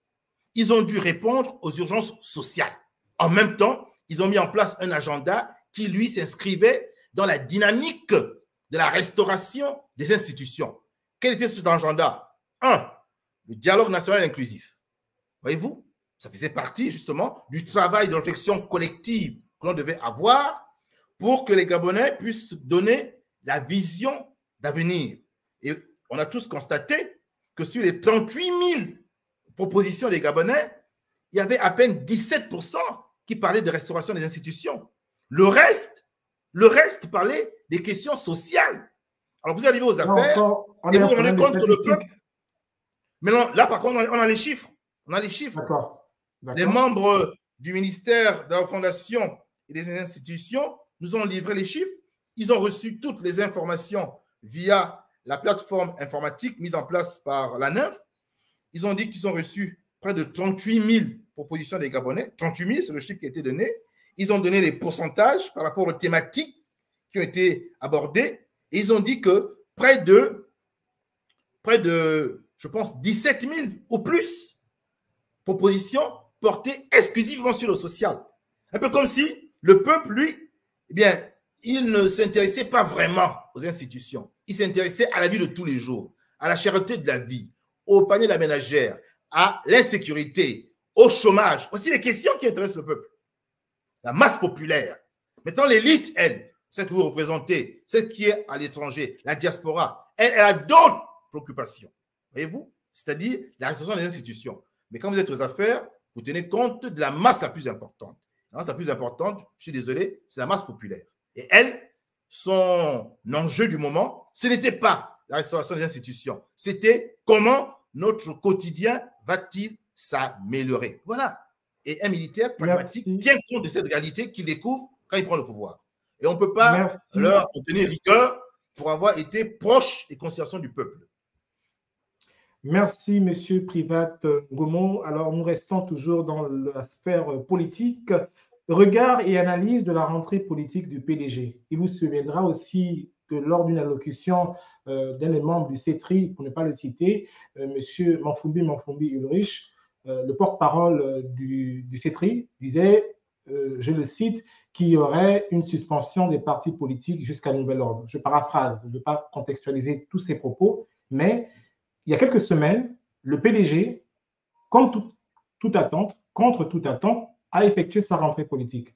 ils ont dû répondre aux urgences sociales. En même temps, ils ont mis en place un agenda qui, lui, s'inscrivait dans la dynamique de la restauration des institutions. Quel était cet agenda? Un, le dialogue national inclusif. Voyez-vous, ça faisait partie justement du travail de réflexion collective que l'on devait avoir pour que les Gabonais puissent donner la vision d'avenir. Et on a tous constaté que sur les 38 000 propositions des Gabonais, il y avait à peine 17% qui parlaient de restauration des institutions. Le reste parlait des questions sociales. Alors, vous arrivez aux affaires et vous vous rendez compte que le peuple... Mais non, là, par contre, on a les chiffres. On a les chiffres. Les membres du ministère de la Fondation et des institutions nous ont livré les chiffres. Ils ont reçu toutes les informations via la plateforme informatique mise en place par la NINF. Ils ont dit qu'ils ont reçu près de 38 000 propositions des Gabonais. 38 000, c'est le chiffre qui a été donné. Ils ont donné les pourcentages par rapport aux thématiques qui ont été abordées. Et ils ont dit que près de, je pense, 17 000 ou plus propositions portées exclusivement sur le social. Un peu comme si le peuple, lui, eh bien, il ne s'intéressait pas vraiment aux institutions. Il s'intéressait à la vie de tous les jours, à la cherté de la vie, au panier de la ménagère, à l'insécurité, au chômage. Voici les questions qui intéressent le peuple. La masse populaire. Maintenant, l'élite, elle, celle que vous représentez, celle qui est à l'étranger, la diaspora, elle a d'autres préoccupations. Voyez-vous? C'est-à-dire la restauration des institutions. Mais quand vous êtes aux affaires, vous tenez compte de la masse la plus importante. La masse la plus importante, je suis désolé, c'est la masse populaire. Et elle, son enjeu du moment, ce n'était pas la restauration des institutions, c'était comment notre quotidien va-t-il s'améliorer. Voilà. Et un militaire pragmatique tient compte de cette réalité qu'il découvre quand il prend le pouvoir. Et on ne peut pas leur tenir rigueur pour avoir été proche des considérations du peuple. Merci, Monsieur Privat Ngomo. Alors, nous restons toujours dans la sphère politique. Regard et analyse de la rentrée politique du PDG. Il vous souviendra aussi que lors d'une allocution d'un des membres du CETRI, pour ne pas le citer, Monsieur Manfumbi Ulrich, le porte-parole du CETRI, disait, je le cite, qu'il y aurait une suspension des partis politiques jusqu'à nouvel ordre. Je paraphrase, je ne veux pas contextualiser tous ces propos, mais il y a quelques semaines, le PDG, contre toute attente, a effectué sa rentrée politique.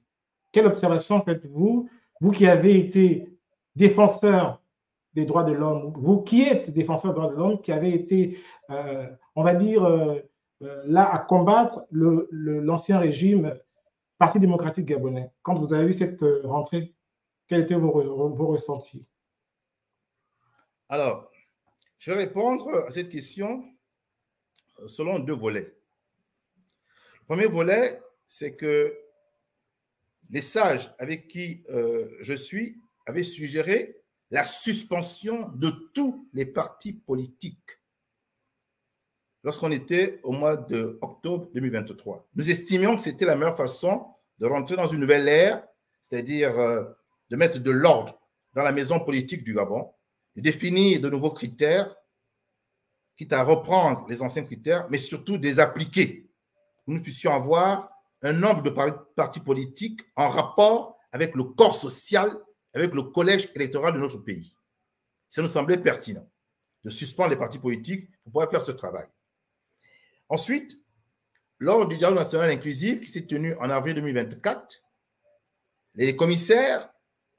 Quelle observation faites-vous, vous qui avez été défenseur des droits de l'homme, vous qui êtes défenseur des droits de l'homme, qui avez été, on va dire, là à combattre l'ancien régime Parti démocratique gabonais. Quand vous avez vu cette rentrée, quels étaient vos ressentis? Alors, je vais répondre à cette question selon deux volets. Le premier volet, c'est que les sages avec qui je suis avaient suggéré la suspension de tous les partis politiques lorsqu'on était au mois d'octobre 2023. Nous estimions que c'était la meilleure façon de rentrer dans une nouvelle ère, c'est-à-dire de mettre de l'ordre dans la maison politique du Gabon, de définir de nouveaux critères, quitte à reprendre les anciens critères, mais surtout de les appliquer. Nous puissions avoir un nombre de partis politiques en rapport avec le corps social, avec le collège électoral de notre pays. Ça nous semblait pertinent de suspendre les partis politiques pour pouvoir faire ce travail. Ensuite, lors du dialogue national inclusif qui s'est tenu en avril 2024, les commissaires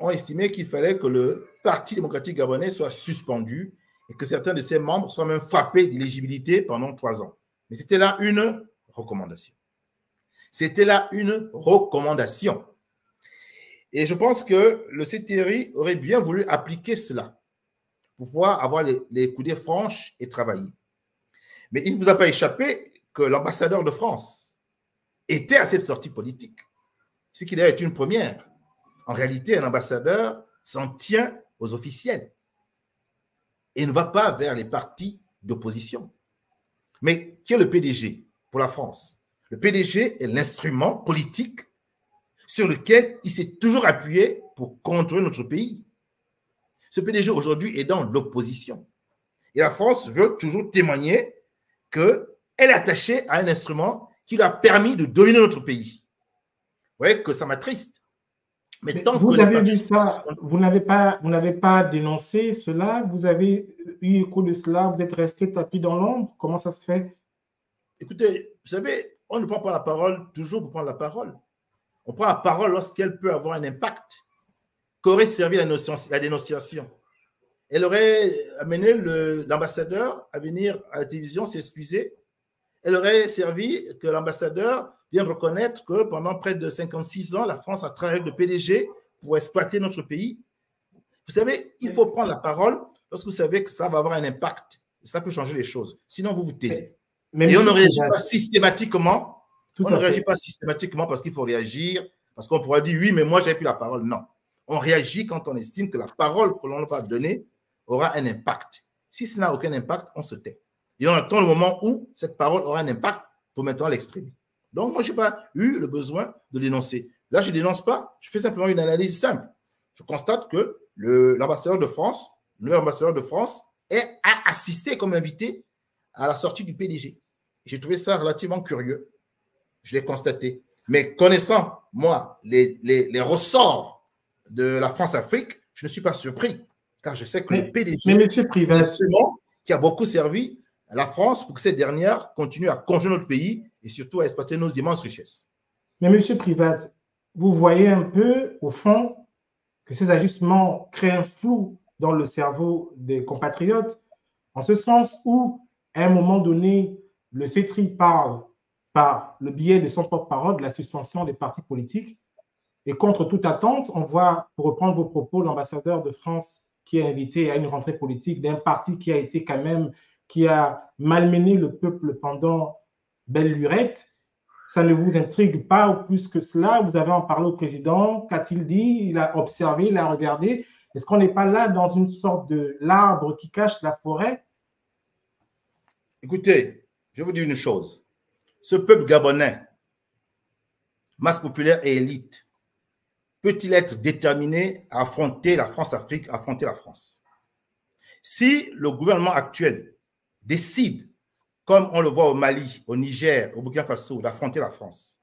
ont estimé qu'il fallait que le Parti démocratique gabonais soit suspendu et que certains de ses membres soient même frappés d'illégibilité pendant 3 ans. Mais c'était là une recommandation. C'était là une recommandation. Et je pense que le CTRI aurait bien voulu appliquer cela pour pouvoir avoir les coudées franches et travailler. Mais il ne vous a pas échappé que l'ambassadeur de France était à cette sortie politique. Ce qui d'ailleurs est une première. En réalité, un ambassadeur s'en tient aux officiels et ne va pas vers les partis d'opposition. Mais qui est le PDG pour la France? Le PDG est l'instrument politique sur lequel il s'est toujours appuyé pour contrôler notre pays. Ce PDG aujourd'hui est dans l'opposition. Et la France veut toujours témoigner qu'elle est attachée à un instrument qui lui a permis de dominer notre pays. Vous voyez que ça m'attriste. Mais tant vous avez vu ça, vous n'avez pas dénoncé cela, vous avez eu écho de cela, vous êtes resté tapis dans l'ombre, comment ça se fait? Écoutez, vous savez, on ne prend pas la parole toujours pour prendre la parole. On prend la parole lorsqu'elle peut avoir un impact. Qu'aurait servi la dénonciation? Elle aurait amené l'ambassadeur à venir à la télévision s'excuser. Elle aurait servi que l'ambassadeur vienne reconnaître que pendant près de 56 ans, la France a travaillé avec le PDG pour exploiter notre pays. Vous savez, il faut prendre la parole lorsque vous savez que ça va avoir un impact. Ça peut changer les choses. Sinon, vous vous taisez. Et on ne réagit pas systématiquement. On ne réagit pas systématiquement parce qu'il faut réagir, parce qu'on pourra dire oui, mais moi, j'ai plus la parole. Non. On réagit quand on estime que la parole que l'on va donner aura un impact. Si ça n'a aucun impact, on se tait. Et on attend le moment où cette parole aura un impact pour maintenant l'exprimer. Donc, moi, je n'ai pas eu le besoin de dénoncer. Là, je ne dénonce pas. Je fais simplement une analyse simple. Je constate que l'ambassadeur de France, le nouvel ambassadeur de France, a assisté comme invité à la sortie du PDG. J'ai trouvé ça relativement curieux. Je l'ai constaté. Mais connaissant, moi, les ressorts de la France-Afrique, je ne suis pas surpris, car je sais que le PDG est un instrument qui a beaucoup servi à la France pour que cette dernière continue à contrôler notre pays et surtout à exploiter nos immenses richesses. Mais M. Privat, vous voyez un peu, au fond, que ces ajustements créent un flou dans le cerveau des compatriotes, en ce sens où, à un moment donné, le CETRI parle par le biais de son porte-parole de la suspension des partis politiques. Et contre toute attente, on voit, pour reprendre vos propos, l'ambassadeur de France qui est invité à une rentrée politique d'un parti qui a été quand même, qui a malmené le peuple pendant belle lurette. Ça ne vous intrigue pas ou plus que cela? Vous avez en parlé au président, qu'a-t-il dit? Il a observé, il a regardé. Est-ce qu'on n'est pas là dans une sorte de l'arbre qui cache la forêt? Écoutez, je vais vous dire une chose. Ce peuple gabonais, masse populaire et élite, peut-il être déterminé à affronter la France-Afrique, à affronter la France? Si le gouvernement actuel décide, comme on le voit au Mali, au Niger, au Burkina Faso, d'affronter la France,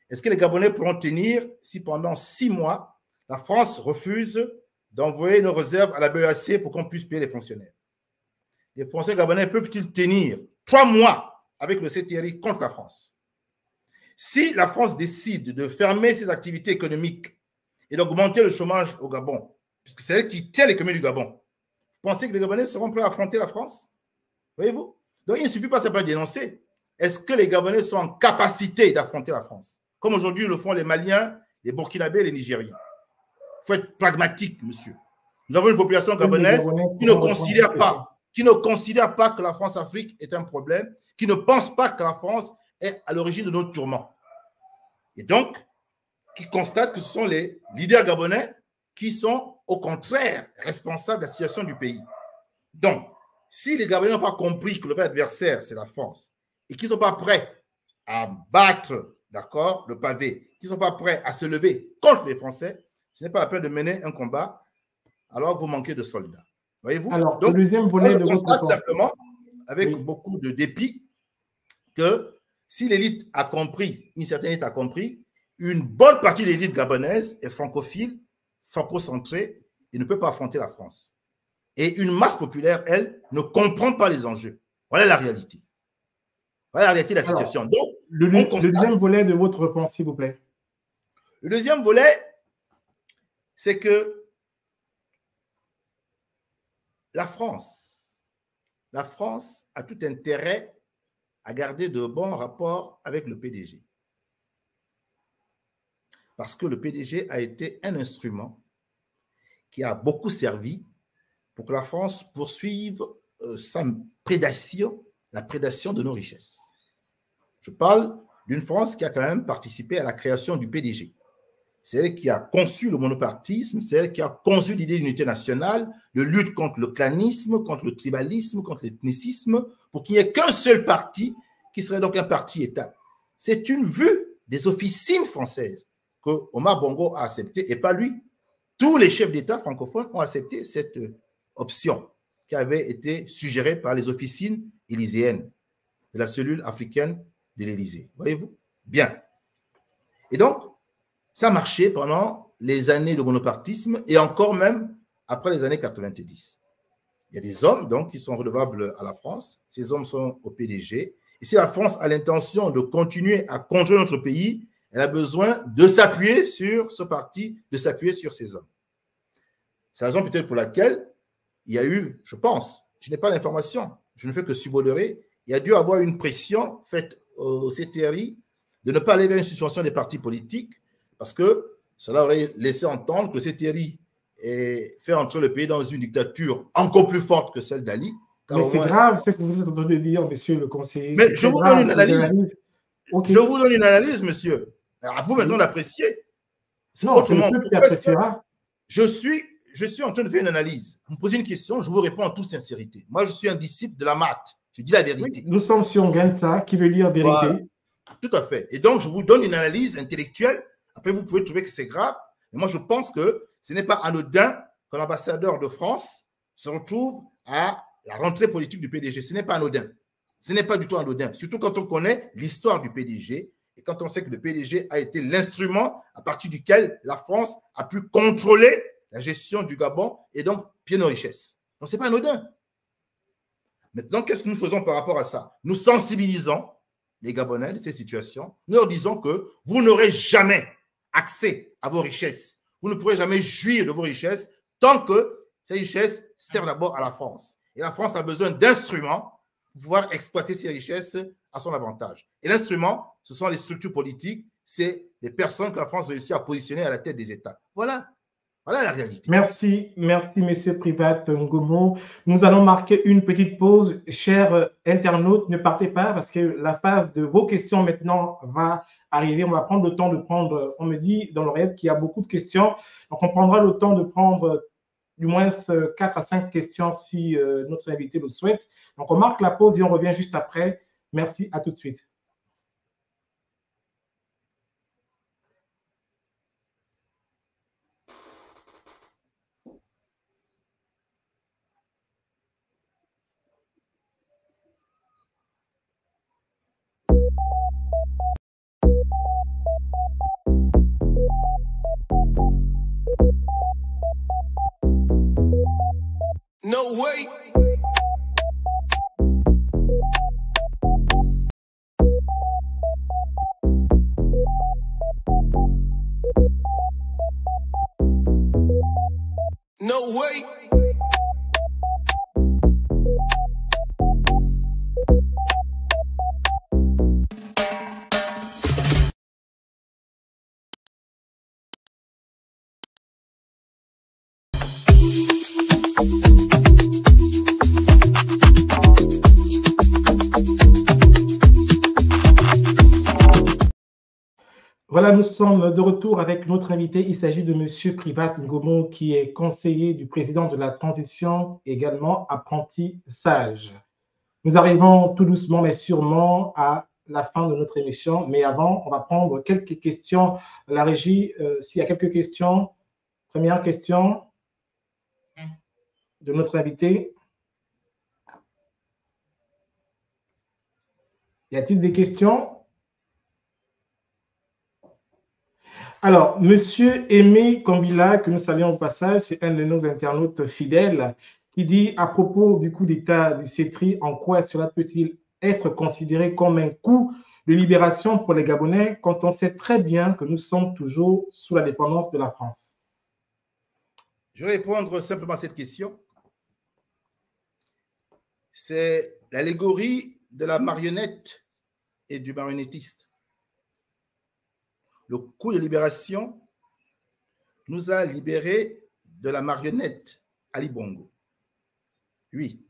est-ce que les Gabonais pourront tenir si pendant 6 mois, la France refuse d'envoyer nos réserves à la BEAC pour qu'on puisse payer les fonctionnaires? Les Français gabonais peuvent-ils tenir 3 mois avec le CTRI contre la France? Si la France décide de fermer ses activités économiques et d'augmenter le chômage au Gabon, puisque c'est elle qui tient l'économie du Gabon, vous pensez que les Gabonais seront prêts à affronter la France? Voyez-vous? Donc, il ne suffit pas simplement de dénoncer. Est-ce que les Gabonais sont en capacité d'affronter la France? Comme aujourd'hui le font les Maliens, les Burkinabés et les Nigériens. Il faut être pragmatique, monsieur. Nous avons une population gabonaise qui ne considère pas que la France-Afrique est un problème, qui ne pense pas que la France est à l'origine de nos tourments. Et donc, qui constate que ce sont les leaders gabonais qui sont, au contraire, responsables de la situation du pays. Donc, si les Gabonais n'ont pas compris que le vrai adversaire, c'est la France, et qu'ils ne sont pas prêts à battre, d'accord, le pavé, qu'ils ne sont pas prêts à se lever contre les Français, ce n'est pas la peine de mener un combat alors que vous manquez de soldats. Voyez-vous? Alors, donc, le deuxième volet de constate simplement, avec beaucoup de dépit, que si l'élite a compris, une certaine élite a compris, une bonne partie de l'élite gabonaise est francophile, franco-centrée et ne peut pas affronter la France. Et une masse populaire, elle, ne comprend pas les enjeux. Voilà la réalité. Voilà la réalité de la situation. Donc, le deuxième volet de votre réponse, s'il vous plaît. Le deuxième volet, c'est que la France a tout intérêt à garder de bons rapports avec le PDG. Parce que le PDG a été un instrument qui a beaucoup servi pour que la France poursuive sa prédation, la prédation de nos richesses. Je parle d'une France qui a quand même participé à la création du PDG. C'est elle qui a conçu le monopartisme, c'est elle qui a conçu l'idée d'unité nationale, de lutte contre le clanisme, contre le tribalisme, contre l'ethnicisme, pour qu'il n'y ait qu'un seul parti qui serait donc un parti-État. C'est une vue des officines françaises que Omar Bongo a accepté, et pas lui. Tous les chefs d'État francophones ont accepté cette option qui avait été suggérée par les officines élyséennes de la cellule africaine de l'Élysée. Voyez-vous? Bien. Et donc, ça a marché pendant les années de monopartisme et encore même après les années 90. Il y a des hommes donc qui sont redevables à la France. Ces hommes sont au PDG. Et si la France a l'intention de continuer à contrôler notre pays, elle a besoin de s'appuyer sur ce parti, de s'appuyer sur ces hommes. C'est la raison peut-être pour laquelle il y a eu, je pense, je n'ai pas l'information, je ne fais que subodorer, il y a dû avoir une pression faite au CTRI de ne pas aller vers une suspension des partis politiques parce que cela aurait laissé entendre que le CTRI fait entrer le pays dans une dictature encore plus forte que celle d'Ali. Mais c'est grave ce que vous êtes en train de dire, monsieur le conseiller. Mais je vous donne une analyse. Okay. Je vous donne une analyse, monsieur. À vous maintenant d'apprécier. Non, c'est le peuple qui appréciera. Je suis en train de faire une analyse. Vous me posez une question, je vous réponds en toute sincérité. Moi, je suis un disciple de Lamarck. Je dis la vérité. Oui, nous sommes sur Ngentsa, qui veut dire vérité. Voilà. Tout à fait. Et donc, je vous donne une analyse intellectuelle. Après, vous pouvez trouver que c'est grave. Mais moi, je pense que ce n'est pas anodin que l'ambassadeur de France se retrouve à la rentrée politique du PDG. Ce n'est pas anodin. Ce n'est pas du tout anodin. Surtout quand on connaît l'histoire du PDG et quand on sait que le PDG a été l'instrument à partir duquel la France a pu contrôler la gestion du Gabon et donc pied nos richesses. Donc, ce n'est pas anodin. Maintenant, qu'est-ce que nous faisons par rapport à ça? Nous sensibilisons les Gabonais de ces situations. Nous leur disons que vous n'aurez jamais accès à vos richesses. Vous ne pourrez jamais jouir de vos richesses tant que ces richesses servent d'abord à la France. Et la France a besoin d'instruments pour pouvoir exploiter ces richesses à son avantage. Et l'instrument, ce sont les structures politiques, c'est les personnes que la France réussit à positionner à la tête des États. Voilà. Voilà la réalité. Merci, monsieur Privat Ngomo. Nous allons marquer une petite pause. Chers internautes, ne partez pas parce que la phase de vos questions maintenant va arriver. On va prendre le temps de prendre, on me dit dans l'oreillette qu'il y a beaucoup de questions. Donc, on prendra le temps de prendre du moins 4 à 5 questions si notre invité le souhaite. Donc, on marque la pause et on revient juste après. Merci, à tout de suite. No way. No way. Voilà, nous sommes de retour avec notre invité. Il s'agit de M. Privat Ngomo, qui est conseiller du président de la transition, également apprenti sage. Nous arrivons tout doucement, mais sûrement, à la fin de notre émission. Mais avant, on va prendre quelques questions. La régie, s'il y a quelques questions. Première question de notre invité. Y a-t-il des questions? Alors, Monsieur Aimé Kambila, que nous saluons au passage, c'est un de nos internautes fidèles, qui dit à propos du coup d'État du CETRI, en quoi cela peut-il être considéré comme un coup de libération pour les Gabonais quand on sait très bien que nous sommes toujours sous la dépendance de la France? Je vais répondre simplement à cette question. c'est l'allégorie de la marionnette et du marionnettiste. Le coup de libération nous a libérés de la marionnette Ali Bongo. Oui,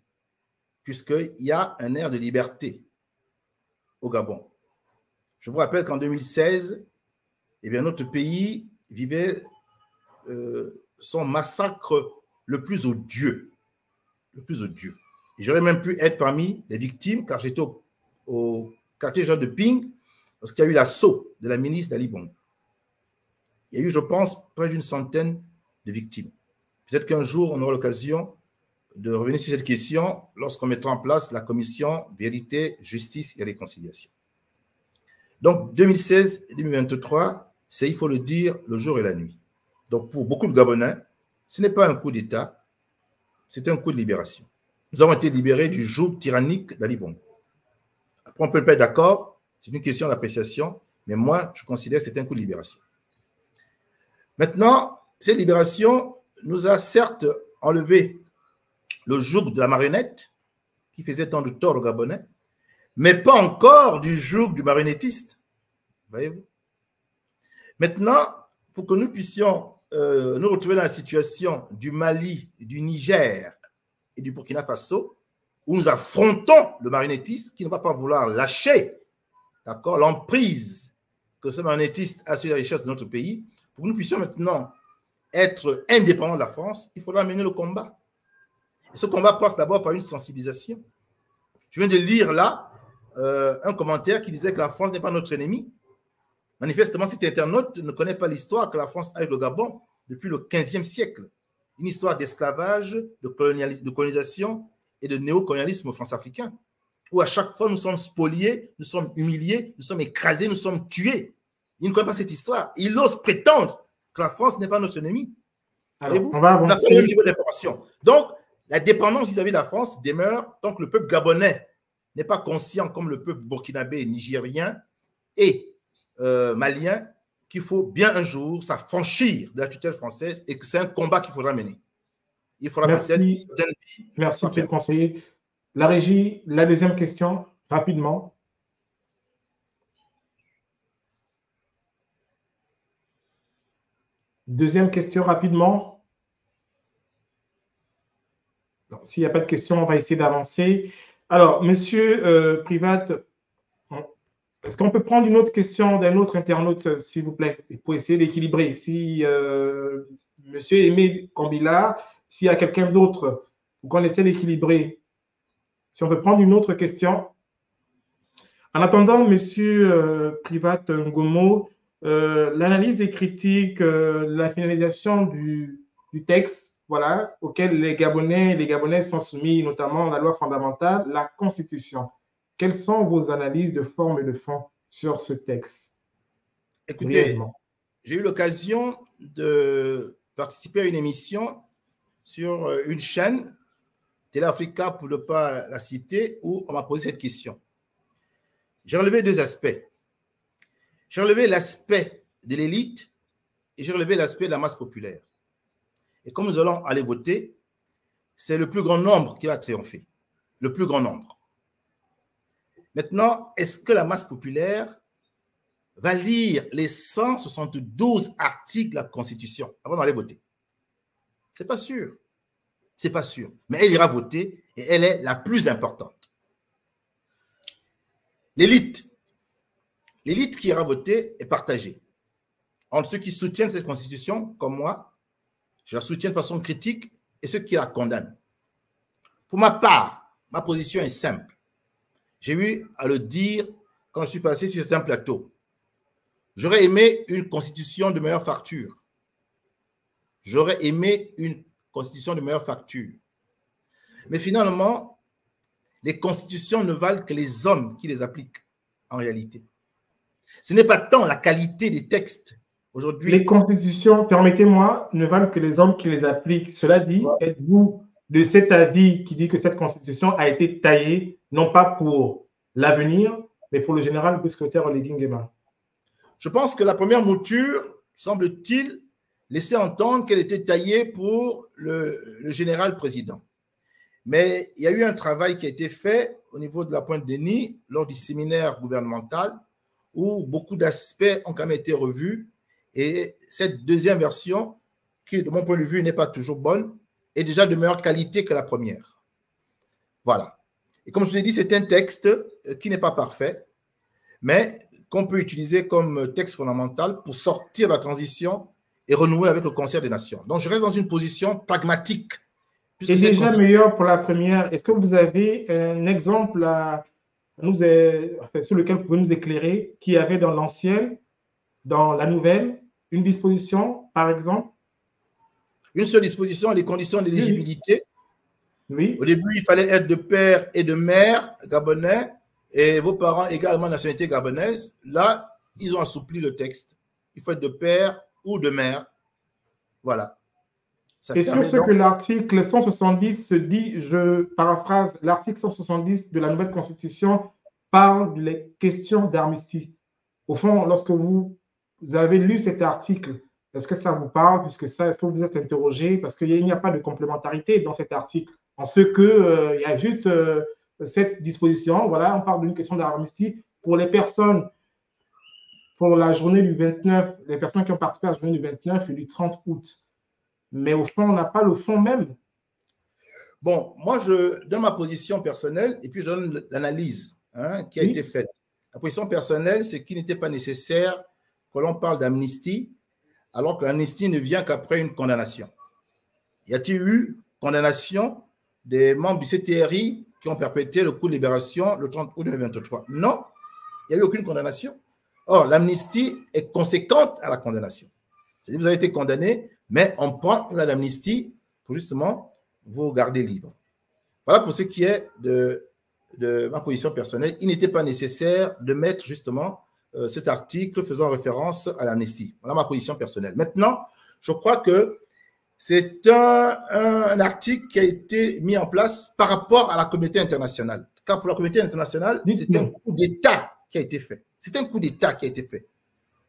puisqu'il y a un air de liberté au Gabon. Je vous rappelle qu'en 2016, eh bien, notre pays vivait son massacre le plus odieux. Le plus odieux. Et j'aurais même pu être parmi les victimes, car j'étais au quartier Jean de Ping, lorsqu'il y a eu l'assaut de la milice d'Ali Bongo. Il y a eu, je pense, près d'une centaine de victimes. Peut-être qu'un jour, on aura l'occasion de revenir sur cette question lorsqu'on mettra en place la commission Vérité, Justice et Réconciliation. Donc, 2016 et 2023, c'est, il faut le dire, le jour et la nuit. Donc, pour beaucoup de Gabonais, ce n'est pas un coup d'État, c'est un coup de libération. Nous avons été libérés du joug tyrannique d'Ali Bongo. Après, on peut pas être d'accord, c'est une question d'appréciation, mais moi, je considère que c'est un coup de libération. Maintenant, cette libération nous a certes enlevé le joug de la marionnette qui faisait tant de tort aux Gabonais, mais pas encore du joug du marionnettiste. Voyez-vous? Maintenant, pour que nous puissions nous retrouver dans la situation du Mali, du Niger et du Burkina Faso, où nous affrontons le marionnettiste qui ne va pas vouloir lâcher, d'accord, l'emprise que ce marionnettiste a sur les richesses de notre pays, pour que nous puissions maintenant être indépendants de la France, il faudra mener le combat. Et ce combat passe d'abord par une sensibilisation. Je viens de lire là un commentaire qui disait que la France n'est pas notre ennemi. Manifestement, cet internaute ne connaît pas l'histoire que la France a avec le Gabon depuis le 15e siècle. Une histoire d'esclavage, de colonisation et de néocolonialisme france-africain, où à chaque fois nous sommes spoliés, nous sommes humiliés, nous sommes écrasés, nous sommes tués. Il ne connaît pas cette histoire. Il ose prétendre que la France n'est pas notre ennemi. Alors, on va avancer. Donc, la dépendance vis-à-vis de la France demeure tant que le peuple gabonais n'est pas conscient, comme le peuple burkinabé, nigérien et malien, qu'il faut bien un jour s'affranchir de la tutelle française et que c'est un combat qu'il faudra mener. Il faudra peut-être... Merci, monsieur le conseiller. La régie, la deuxième question, rapidement. Deuxième question, rapidement. S'il n'y a pas de questions, on va essayer d'avancer. Alors, monsieur Privat, est-ce qu'on peut prendre une autre question d'un autre internaute, s'il vous plaît, pour essayer d'équilibrer? Si monsieur Aimé Kambila, s'il y a quelqu'un d'autre, pour qu'on essaie d'équilibrer. Si on peut prendre une autre question. En attendant, monsieur Privat Ngomo, l'analyse et critique, la finalisation du texte, voilà, auquel les Gabonais sont soumis, notamment la loi fondamentale, la Constitution. Quelles sont vos analyses de forme et de fond sur ce texte? Écoutez, j'ai eu l'occasion de participer à une émission sur une chaîne, Télé Africa pour ne pas la citer, où on m'a posé cette question. J'ai relevé deux aspects. J'ai relevé l'aspect de l'élite et j'ai relevé l'aspect de la masse populaire. Et comme nous allons aller voter, c'est le plus grand nombre qui va triompher. Le plus grand nombre. Maintenant, est-ce que la masse populaire va lire les 172 articles de la Constitution avant d'aller voter? Ce n'est pas sûr. Ce n'est pas sûr. Mais elle ira voter et elle est la plus importante. L'élite qui ira voter est partagée. Entre ceux qui soutiennent cette Constitution, comme moi, je la soutiens de façon critique, et ceux qui la condamnent. Pour ma part, ma position est simple. J'ai eu à le dire quand je suis passé sur certains plateaux. J'aurais aimé une constitution de meilleure facture. J'aurais aimé une constitution de meilleure facture. Mais finalement, les constitutions ne valent que les hommes qui les appliquent en réalité. Ce n'est pas tant la qualité des textes aujourd'hui. Les constitutions, permettez-moi, ne valent que les hommes qui les appliquent. Cela dit, êtes-vous de cet avis qui dit que cette constitution a été taillée, non pas pour l'avenir, mais pour le général secrétaire Oligui Nguema? Je pense que la première mouture, semble-t-il, laissait entendre qu'elle était taillée pour le général président. Mais il y a eu un travail qui a été fait au niveau de la Pointe-Denis lors du séminaire gouvernemental où beaucoup d'aspects ont quand même été revus. Et cette deuxième version, qui de mon point de vue n'est pas toujours bonne, est déjà de meilleure qualité que la première. Voilà. Et comme je l'ai dit, c'est un texte qui n'est pas parfait, mais qu'on peut utiliser comme texte fondamental pour sortir de la transition et renouer avec le concert des nations. Donc, je reste dans une position pragmatique. Et déjà meilleur pour la première. Est-ce que vous avez un exemple sur lequel vous pouvez nous éclairer qui avait dans l'ancienne, dans la nouvelle, une disposition, par exemple? Une seule disposition, les conditions d'éligibilité. Oui. Au début, il fallait être de père et de mère gabonais et vos parents également nationalité gabonaise. Là, ils ont assoupli le texte. Il faut être de père ou de mère. Voilà. Et sur ce que l'article 170 se dit, je paraphrase, l'article 170 de la nouvelle Constitution parle des questions d'amnistie. Au fond, lorsque vous avez lu cet article, est-ce que ça vous parle plus que ça? Est-ce que vous vous êtes interrogé? Parce qu'il n'y a pas de complémentarité dans cet article. En ce que il y a juste cette disposition, voilà, on parle d'une question d'amnistie pour les personnes, pour la journée du 29, les personnes qui ont participé à la journée du 29 et du 30 août. Mais au fond, on n'a pas le fond même. Bon, moi, je donne ma position personnelle et puis je donne l'analyse qui a été faite. La position personnelle, c'est qu'il n'était pas nécessaire que l'on parle d'amnistie, alors que l'amnistie ne vient qu'après une condamnation. Y a-t-il eu condamnation des membres du CTRI qui ont perpétré le coup de libération le 30 août 2023? Non, il n'y a eu aucune condamnation. Or, l'amnistie est conséquente à la condamnation. C'est-à-dire que vous avez été condamné, mais on prend une amnistie pour justement vous garder libre. Voilà pour ce qui est de ma position personnelle. Il n'était pas nécessaire de mettre justement cet article faisant référence à l'amnistie. Voilà ma position personnelle. Maintenant, je crois que c'est un article qui a été mis en place par rapport à la communauté internationale. Car pour la communauté internationale, c'est un coup d'État qui a été fait. C'est un coup d'État qui a été fait.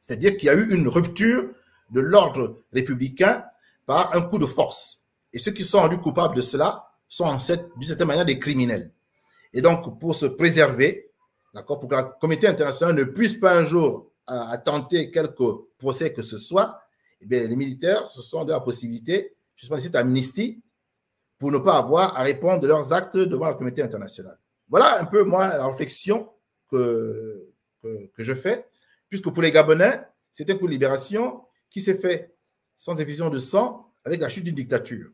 C'est-à-dire qu'il y a eu une rupture de l'ordre républicain par un coup de force. Et ceux qui sont rendus coupables de cela sont d'une certaine manière des criminels. Et donc, pour se préserver, d'accord, pour que la communauté internationale ne puisse pas un jour tenter quelque procès que ce soit, eh bien, les militaires se sont donné la possibilité, justement, de cette amnistie pour ne pas avoir à répondre de leurs actes devant la communauté internationale. Voilà un peu, moi, la réflexion que je fais, puisque pour les Gabonais, c'est un coup de libération qui s'est fait sans effusion de sang avec la chute d'une dictature.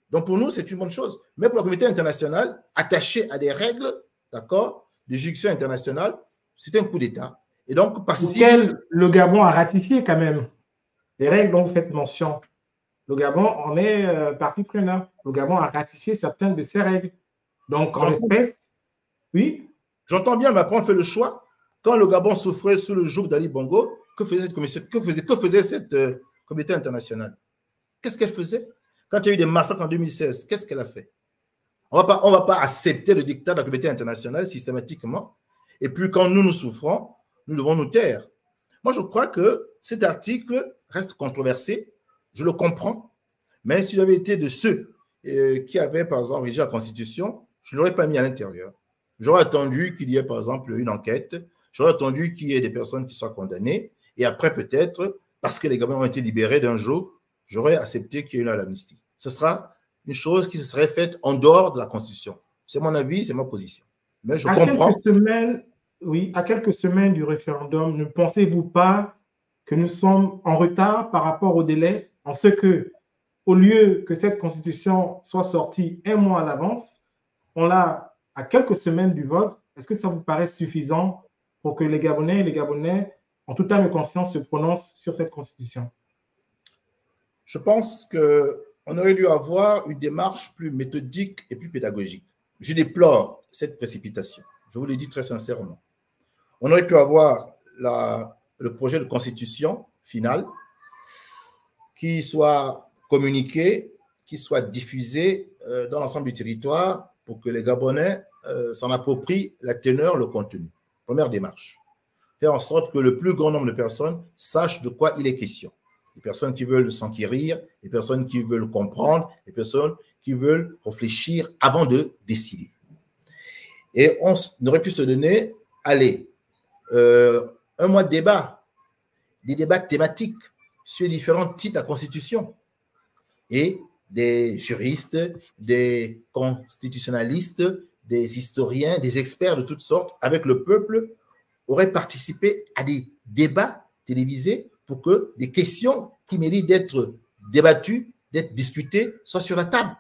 Donc, pour nous, c'est une bonne chose. Mais pour la communauté internationale, attachée à des règles, d'accord, de juridiction internationale, c'est un coup d'État. Et donc, auquel le Gabon a ratifié quand même. Les règles dont vous faites mention. Le Gabon en est partie prenante. Le Gabon a ratifié certaines de ces règles. Donc, en l'espèce, oui. J'entends bien, mais après, on fait le choix. Quand le Gabon souffrait sous le joug d'Ali Bongo, que faisait cette commission, que faisait cette communauté internationale? Qu'est-ce qu'elle faisait? Quand il y a eu des massacres en 2016, qu'est-ce qu'elle a fait? On ne va pas accepter le dictat de la communauté internationale systématiquement. Et puis, quand nous souffrons, nous devons nous taire. Moi, je crois que cet article reste controversé. Je le comprends. Mais si j'avais été de ceux qui avaient, par exemple, rédigé la Constitution, je ne l'aurais pas mis à l'intérieur. J'aurais attendu qu'il y ait, par exemple, une enquête. J'aurais attendu qu'il y ait des personnes qui soient condamnées. Et après, peut-être, parce que les Gabonais ont été libérés d'un jour, j'aurais accepté qu'il y ait une amnistie. Ce sera une chose qui se serait faite en dehors de la Constitution. C'est mon avis, c'est ma position. Mais je comprends. À quelques semaines du référendum, ne pensez-vous pas que nous sommes en retard par rapport au délai, en ce que, au lieu que cette Constitution soit sortie un mois à l'avance, on l'a à quelques semaines du vote? Est-ce que ça vous paraît suffisant pour que les Gabonais et les Gabonais, en toute âme et conscience, se prononcent sur cette Constitution? Je pense qu'on aurait dû avoir une démarche plus méthodique et plus pédagogique. Je déplore cette précipitation. Je vous le dis très sincèrement. On aurait pu avoir le projet de constitution final qui soit communiqué, qui soit diffusé dans l'ensemble du territoire pour que les Gabonais s'en approprient la teneur, le contenu. Première démarche. Faire en sorte que le plus grand nombre de personnes sachent de quoi il est question. Les personnes qui veulent s'enquérir, les personnes qui veulent comprendre, les personnes qui veulent réfléchir avant de décider. Et on aurait pu se donner, allez, un mois de débat, des débats thématiques sur différents types de la Constitution. Et des juristes, des constitutionnalistes, des historiens, des experts de toutes sortes, avec le peuple, auraient participé à des débats télévisés pour que des questions qui méritent d'être débattues, d'être discutées, soient sur la table.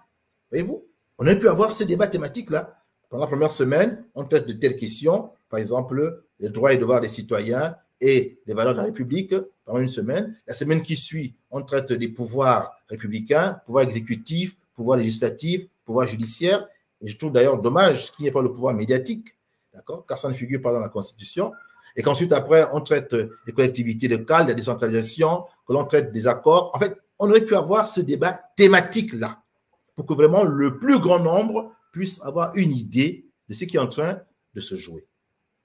Voyez-vous, on aurait pu avoir ces débats thématiques-là. Pendant la première semaine, on traite de telles questions, par exemple, les droits et devoirs des citoyens et les valeurs de la République, pendant une semaine. La semaine qui suit, on traite des pouvoirs républicains, pouvoir exécutif, pouvoir législatif, pouvoir judiciaire. Et je trouve d'ailleurs dommage qu'il n'y ait pas le pouvoir médiatique, d'accord, car ça ne figure pas dans la Constitution. Et qu'ensuite, après, on traite des collectivités locales, de la décentralisation, que l'on traite des accords. En fait, on aurait pu avoir ce débat thématique-là pour que vraiment le plus grand nombre puisse avoir une idée de ce qui est en train de se jouer.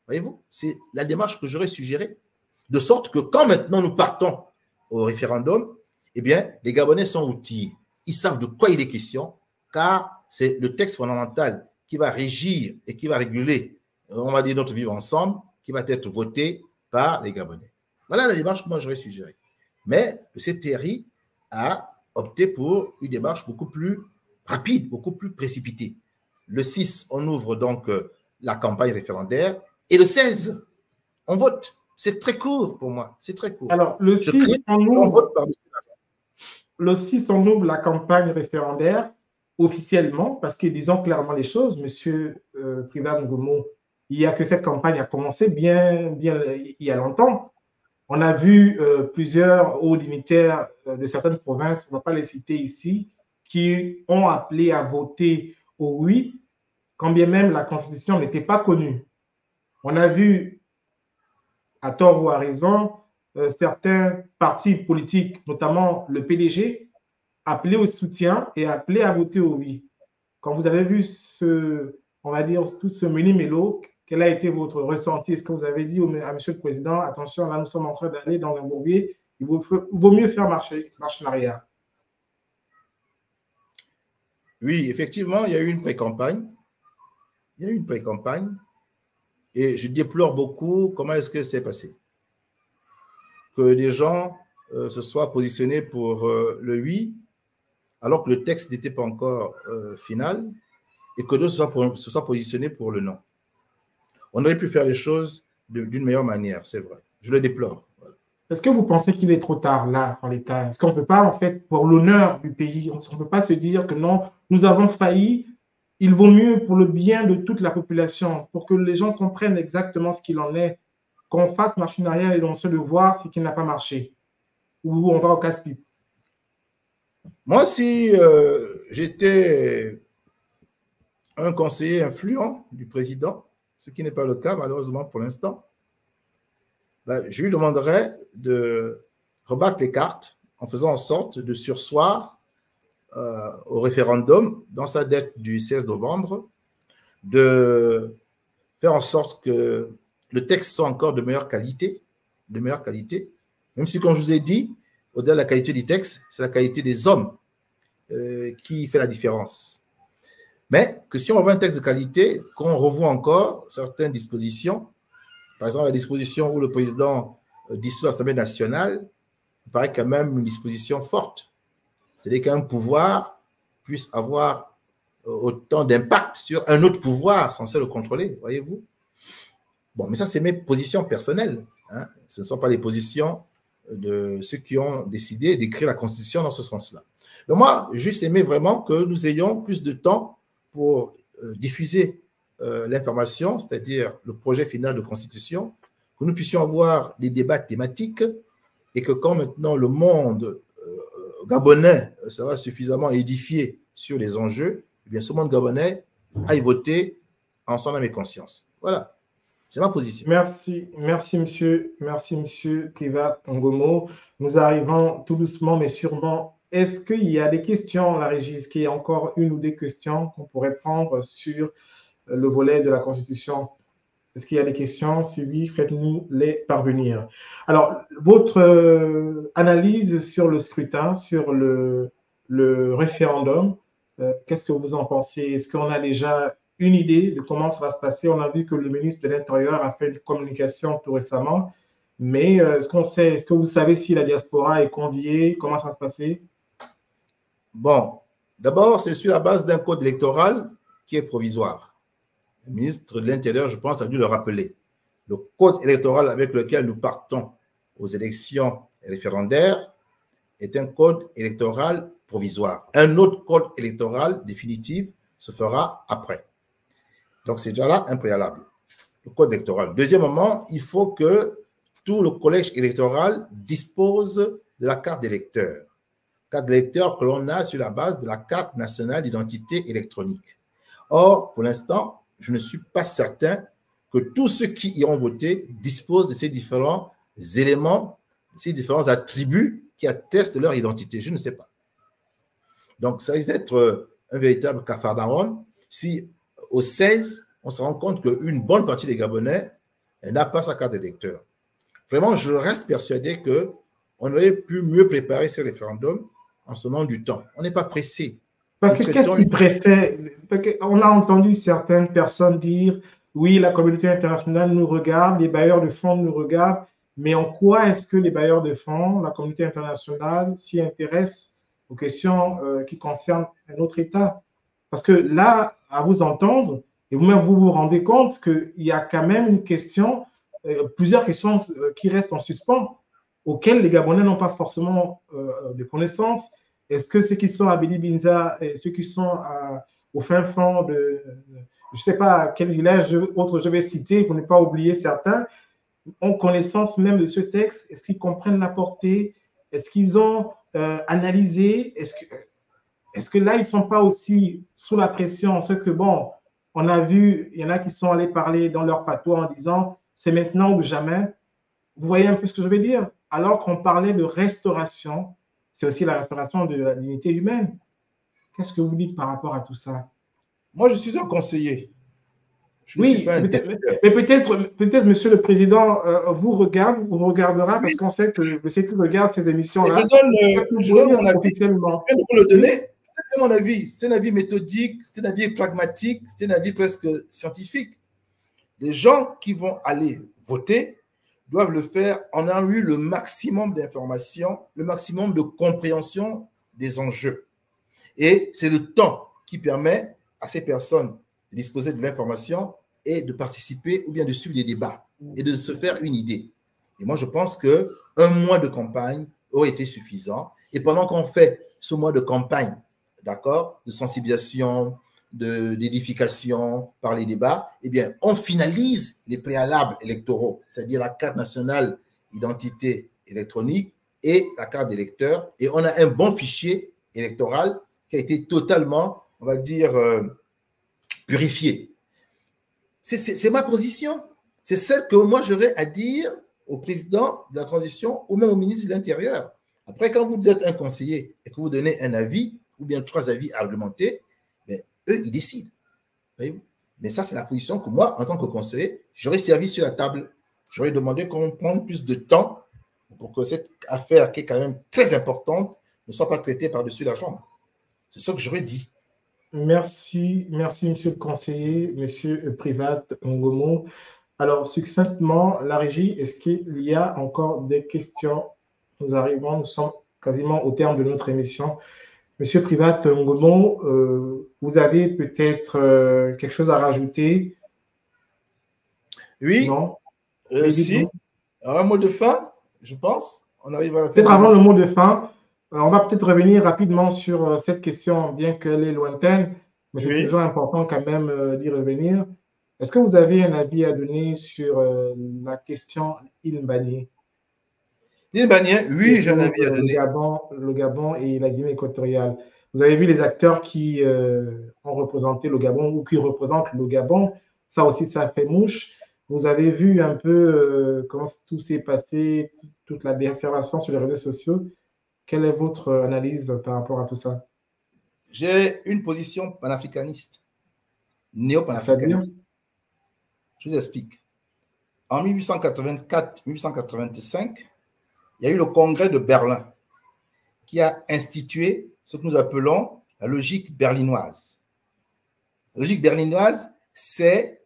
Voyez-vous, c'est la démarche que j'aurais suggérée. De sorte que quand maintenant nous partons au référendum, eh bien, les Gabonais sont outillés. Ils savent de quoi il est question, car c'est le texte fondamental qui va régir et qui va réguler, on va dire, notre vivre ensemble, qui va être voté par les Gabonais. Voilà la démarche que moi j'aurais suggérée. Mais le CTRI a opté pour une démarche beaucoup plus rapide, beaucoup plus précipitée. Le 6, on ouvre donc la campagne référendaire et le 16, on vote. C'est très court pour moi, c'est très court. Alors, le 6, on ouvre la campagne référendaire officiellement, parce que disons clairement les choses, Monsieur Privat Ngomo, il y a que cette campagne a commencé bien il y a longtemps. On a vu plusieurs hauts dignitaires de certaines provinces, on ne va pas les citer ici, qui ont appelé à voter au oui, quand bien même la Constitution n'était pas connue. On a vu, à tort ou à raison, certains partis politiques, notamment le PDG, appeler au soutien et appeler à voter au oui. Quand vous avez vu on va dire, tout ce mini-mélo, quel a été votre ressenti? Est-ce que vous avez dit à Monsieur le Président, attention, là, nous sommes en train d'aller dans un bourbier, il vaut mieux faire marche en arrière? Oui, effectivement, il y a eu une pré-campagne. Il y a eu une pré-campagne. Et je déplore beaucoup comment est-ce que c'est passé. Que les gens se soient positionnés pour le oui, alors que le texte n'était pas encore final, et que d'autres se soient positionnés pour le non. On aurait pu faire les choses d'une meilleure manière, c'est vrai. Je le déplore. Voilà. Est-ce que vous pensez qu'il est trop tard, là, en l'état? Est-ce qu'on ne peut pas, en fait, pour l'honneur du pays, on ne peut pas se dire que non, nous avons failli, il vaut mieux pour le bien de toute la population, pour que les gens comprennent exactement ce qu'il en est, qu'on fasse machine arrière et on se le voir ce qui n'a pas marché, ou on va au casse-pipe? Moi, si j'étais un conseiller influent du président, ce qui n'est pas le cas malheureusement pour l'instant, ben, je lui demanderais de rebattre les cartes en faisant en sorte de surseoir au référendum dans sa date du 16 novembre, de faire en sorte que le texte soit encore de meilleure qualité, même si, comme je vous ai dit, au-delà de la qualité du texte, c'est la qualité des hommes qui fait la différence. Mais que si on veut un texte de qualité, qu'on revoit encore certaines dispositions, par exemple la disposition où le président dissout l'Assemblée nationale, il paraît quand même une disposition forte. C'est-à-dire qu'un pouvoir puisse avoir autant d'impact sur un autre pouvoir censé le contrôler, voyez-vous. Bon, mais ça, c'est mes positions personnelles. Hein. Ce ne sont pas les positions de ceux qui ont décidé d'écrire la Constitution dans ce sens-là. Donc moi, juste aimé vraiment que nous ayons plus de temps pour diffuser l'information, c'est-à-dire le projet final de Constitution, que nous puissions avoir des débats thématiques et que quand maintenant le monde gabonais sera suffisamment édifié sur les enjeux, eh bien ce monde gabonais aille voter en son âme et conscience. Voilà. C'est ma position. Merci, monsieur Privat Ngomo. Nous arrivons tout doucement, mais sûrement. Est-ce qu'il y a des questions, la régie? Est-ce qu'il y a encore une ou deux questions qu'on pourrait prendre sur le volet de la Constitution? Est-ce qu'il y a des questions? Si oui, faites-nous les parvenir. Alors, votre analyse sur le scrutin, sur le référendum, Qu'est-ce que vous en pensez? Est-ce qu'on a déjà une idée de comment ça va se passer? On a vu que le ministre de l'Intérieur a fait une communication tout récemment, mais est-ce qu'on sait, est-ce que vous savez si la diaspora est conviée? Comment ça va se passer? Bon, d'abord, c'est sur la base d'un code électoral qui est provisoire. Le ministre de l'Intérieur, je pense, a dû le rappeler. Le code électoral avec lequel nous partons aux élections référendaires est un code électoral provisoire. Un autre code électoral définitif se fera après. Donc, c'est déjà là un préalable, le code électoral. Deuxièmement, il faut que tout le collège électoral dispose de la carte d'électeur. Carte d'électeur que l'on a sur la base de la carte nationale d'identité électronique. Or, pour l'instant, je ne suis pas certain que tous ceux qui iront voter disposent de ces différents éléments, ces différents attributs qui attestent de leur identité. Je ne sais pas. Donc, ça risque d'être un véritable cafarnaum si au 16, on se rend compte qu'une bonne partie des Gabonais n'a pas sa carte d'électeur. Vraiment, je reste persuadé qu'on aurait pu mieux préparer ces référendums en se donnant du temps. On n'est pas pressé. Parce que qu'est-ce qui pressait? On a entendu certaines personnes dire, oui, la communauté internationale nous regarde, les bailleurs de fonds nous regardent, mais en quoi est-ce que les bailleurs de fonds, la communauté internationale, s'y intéressent aux questions qui concernent un autre État? Parce que là, à vous entendre, et vous-même vous vous rendez compte qu'il y a quand même une question, plusieurs questions qui restent en suspens, auxquelles les Gabonais n'ont pas forcément de connaissances. Est-ce que ceux qui sont à Beni Binza et ceux qui sont au fin fond de, je ne sais pas quel village autre je vais citer pour ne pas oublier certains, ont connaissance même de ce texte? Est-ce qu'ils comprennent la portée? Est-ce qu'ils ont analysé? Est-ce que là, ils ne sont pas aussi sous la pression? Ce que, bon, on a vu, il y en a qui sont allés parler dans leur patois en disant c'est maintenant ou jamais. Vous voyez un peu ce que je veux dire? Alors qu'on parlait de restauration, c'est aussi la restauration de la dignité humaine. Qu'est-ce que vous dites par rapport à tout ça? Moi, je suis un conseiller. Je ne suis pas un décideur. Mais peut-être, Monsieur le Président, vous regardera, parce qu'on sait que je sais qu'il regarde ces émissions-là. Je donne mon avis. Officiellement. Je vais le donner. C'est mon avis. C'est un avis méthodique, c'est un avis pragmatique, c'est un avis presque scientifique. Les gens qui vont aller voter doivent le faire en ayant eu le maximum d'informations, le maximum de compréhension des enjeux. Et c'est le temps qui permet à ces personnes de disposer de l'information et de participer ou bien de suivre des débats et de se faire une idée. Et moi, je pense qu'un mois de campagne aurait été suffisant. Et pendant qu'on fait ce mois de campagne, d'accord, de sensibilisation, d'édification par les débats, eh bien, on finalise les préalables électoraux, c'est-à-dire la carte nationale identité électronique et la carte d'électeur, et on a un bon fichier électoral qui a été totalement, on va dire, purifié. C'est ma position. C'est celle que moi j'aurais à dire au président de la transition ou même au ministre de l'Intérieur. Après, quand vous êtes un conseiller et que vous donnez un avis ou bien 3 avis argumentés, eux, ils décident. Mais ça, c'est la position que moi, en tant que conseiller, j'aurais servi sur la table. J'aurais demandé qu'on prenne plus de temps pour que cette affaire, qui est quand même très importante, ne soit pas traitée par-dessus la jambe. C'est ça que j'aurais dit. Merci, monsieur le conseiller, monsieur Privat Ngomo. Alors, succinctement, la régie, est-ce qu'il y a encore des questions? Nous sommes quasiment au terme de notre émission. Monsieur Privat Ngomo, vous avez peut-être quelque chose à rajouter? Oui. Non? Si. Alors, un mot de fin, je pense. On arrive à la fin. Peut-être avant le mot de fin, on va peut-être revenir rapidement sur cette question, bien qu'elle est lointaine, mais c'est toujours important quand même d'y revenir. Est-ce que vous avez un avis à donner sur la question Mbagné? Mbagné, oui, j'ai un avis à donner. Le Gabon et la Guinée équatoriale. Vous avez vu les acteurs qui ont représenté le Gabon ou qui représentent le Gabon. Ça aussi, ça fait mouche. Vous avez vu un peu comment tout s'est passé, toute la déferlation sur les réseaux sociaux. Quelle est votre analyse par rapport à tout ça? J'ai une position panafricaniste, néo-panafricaniste. Je vous explique. En 1884-1885, il y a eu le congrès de Berlin qui a institué ce que nous appelons la logique berlinoise. La logique berlinoise, c'est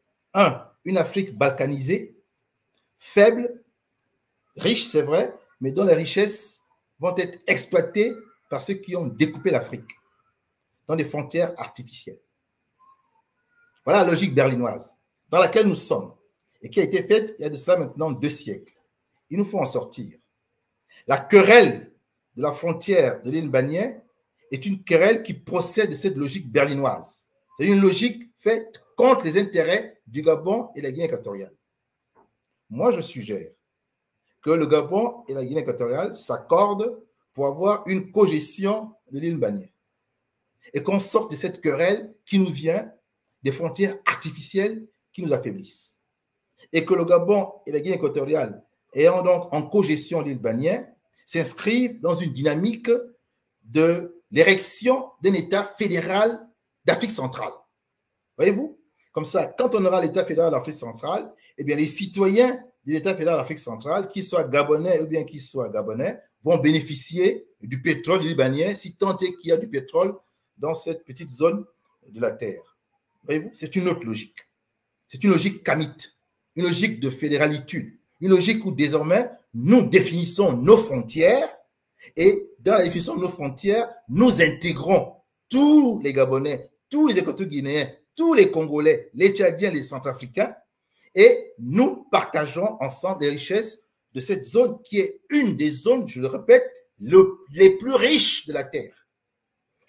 une Afrique balkanisée, faible, riche, c'est vrai, mais dont les richesses vont être exploitées par ceux qui ont découpé l'Afrique dans des frontières artificielles. Voilà la logique berlinoise dans laquelle nous sommes et qui a été faite il y a de cela maintenant 2 siècles. Il nous faut en sortir. La querelle de la frontière de l'île Banière est une querelle qui procède de cette logique berlinoise. C'est une logique faite contre les intérêts du Gabon et la Guinée équatoriale. Moi, je suggère que le Gabon et la Guinée équatoriale s'accordent pour avoir une cogestion de l'île Banière et qu'on sorte de cette querelle qui nous vient des frontières artificielles qui nous affaiblissent. Et que le Gabon et la Guinée équatoriale, ayant donc en cogestion l'île Banière, s'inscrivent dans une dynamique de l'érection d'un État fédéral d'Afrique centrale. Voyez-vous? Comme ça, quand on aura l'État fédéral d'Afrique centrale, eh bien, les citoyens de l'État fédéral d'Afrique centrale, qu'ils soient gabonais ou bien qu'ils soient gabonais, vont bénéficier du pétrole libanais, si tant est qu'il y a du pétrole dans cette petite zone de la terre. Voyez-vous? C'est une autre logique. C'est une logique kamite, une logique de fédéralitude, une logique où désormais nous définissons nos frontières et dans la définition de nos frontières, nous intégrons tous les Gabonais, tous les Équato-Guinéens, tous les Congolais, les Tchadiens, les Centrafricains et nous partageons ensemble les richesses de cette zone qui est une des zones, je le répète, les plus riches de la Terre.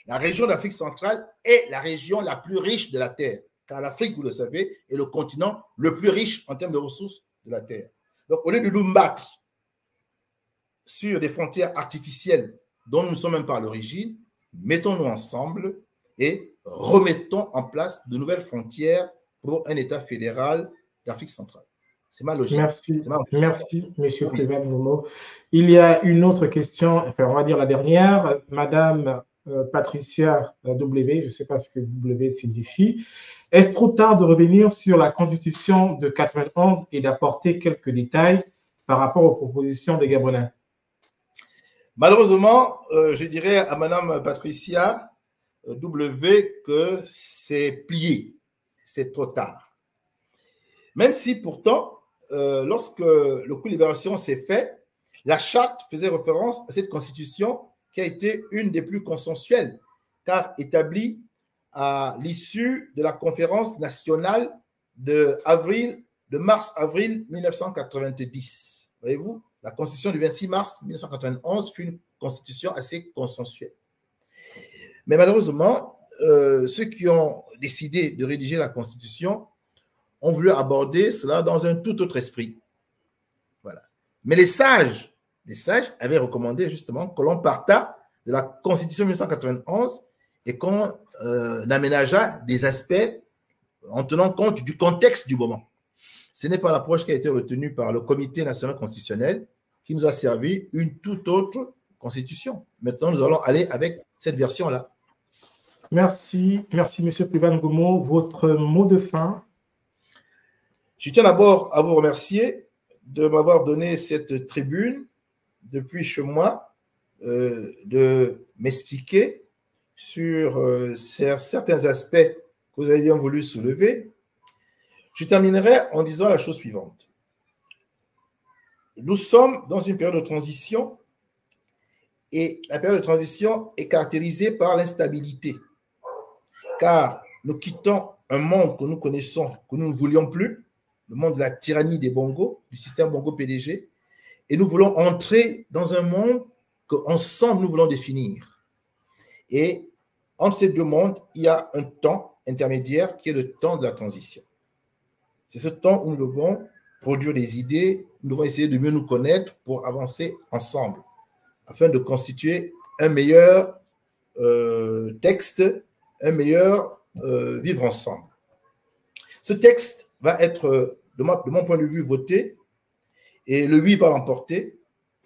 La région d'Afrique centrale est la région la plus riche de la Terre, car l'Afrique, vous le savez, est le continent le plus riche en termes de ressources de la Terre. Donc, au lieu de nous battre sur des frontières artificielles dont nous ne sommes même pas à l'origine, mettons-nous ensemble et remettons en place de nouvelles frontières pour un État fédéral d'Afrique centrale. C'est ma logique. Merci, merci, M. Clément Momo. Il y a une autre question, enfin, on va dire la dernière. Madame Patricia W, je ne sais pas ce que W signifie. Est-ce trop tard de revenir sur la Constitution de 91 et d'apporter quelques détails par rapport aux propositions des Gabonais? Malheureusement, je dirais à Madame Patricia W que c'est plié, c'est trop tard. Même si pourtant, lorsque le coup de libération s'est fait, la charte faisait référence à cette constitution qui a été une des plus consensuelles, car établie à l'issue de la conférence nationale de mars-avril 1990. Voyez-vous, la constitution du 26 mars 1991 fut une constitution assez consensuelle. Mais malheureusement, ceux qui ont décidé de rédiger la constitution ont voulu aborder cela dans un tout autre esprit. Voilà. Mais les sages avaient recommandé justement que l'on partât de la constitution 1991 et qu'on aménageât des aspects en tenant compte du contexte du moment. Ce n'est pas l'approche qui a été retenue par le Comité national constitutionnel qui nous a servi une toute autre constitution. Maintenant, nous allons aller avec cette version-là. Merci, merci M. Clément Momo. Votre mot de fin? Je tiens d'abord à vous remercier de m'avoir donné cette tribune depuis chez moi, de m'expliquer sur certains aspects que vous avez bien voulu soulever. Je terminerai en disant la chose suivante. Nous sommes dans une période de transition et la période de transition est caractérisée par l'instabilité, car nous quittons un monde que nous connaissons, que nous ne voulions plus, le monde de la tyrannie des bongos, du système bongo-PDG, et nous voulons entrer dans un monde qu'ensemble nous voulons définir. Et entre ces deux mondes, il y a un temps intermédiaire qui est le temps de la transition. C'est ce temps où nous devons produire des idées, nous devons essayer de mieux nous connaître pour avancer ensemble, afin de constituer un meilleur texte, un meilleur vivre ensemble. Ce texte va être, de mon point de vue, voté, et le oui va l'emporter,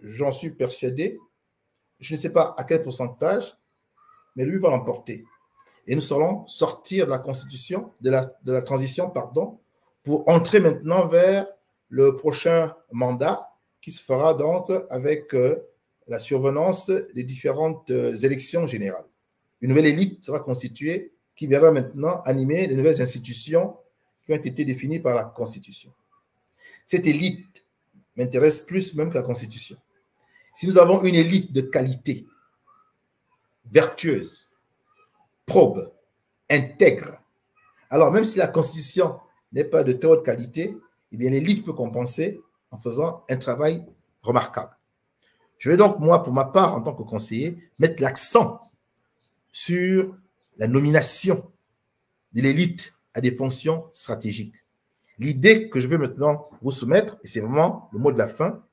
j'en suis persuadé. Je ne sais pas à quel pourcentage, mais le oui va l'emporter. Et nous allons sortir de la constitution, de la transition, pardon, pour entrer maintenant vers le prochain mandat qui se fera donc avec la survenance des différentes élections générales. Une nouvelle élite sera constituée qui verra maintenant animer les nouvelles institutions qui ont été définies par la Constitution. Cette élite m'intéresse plus même que la Constitution. Si nous avons une élite de qualité, vertueuse, probe, intègre, alors même si la Constitution n'est pas de très haute qualité, eh bien l'élite peut compenser en faisant un travail remarquable. Je vais donc, moi, pour ma part, en tant que conseiller, mettre l'accent sur la nomination de l'élite à des fonctions stratégiques. L'idée que je veux maintenant vous soumettre, et c'est vraiment le mot de la fin,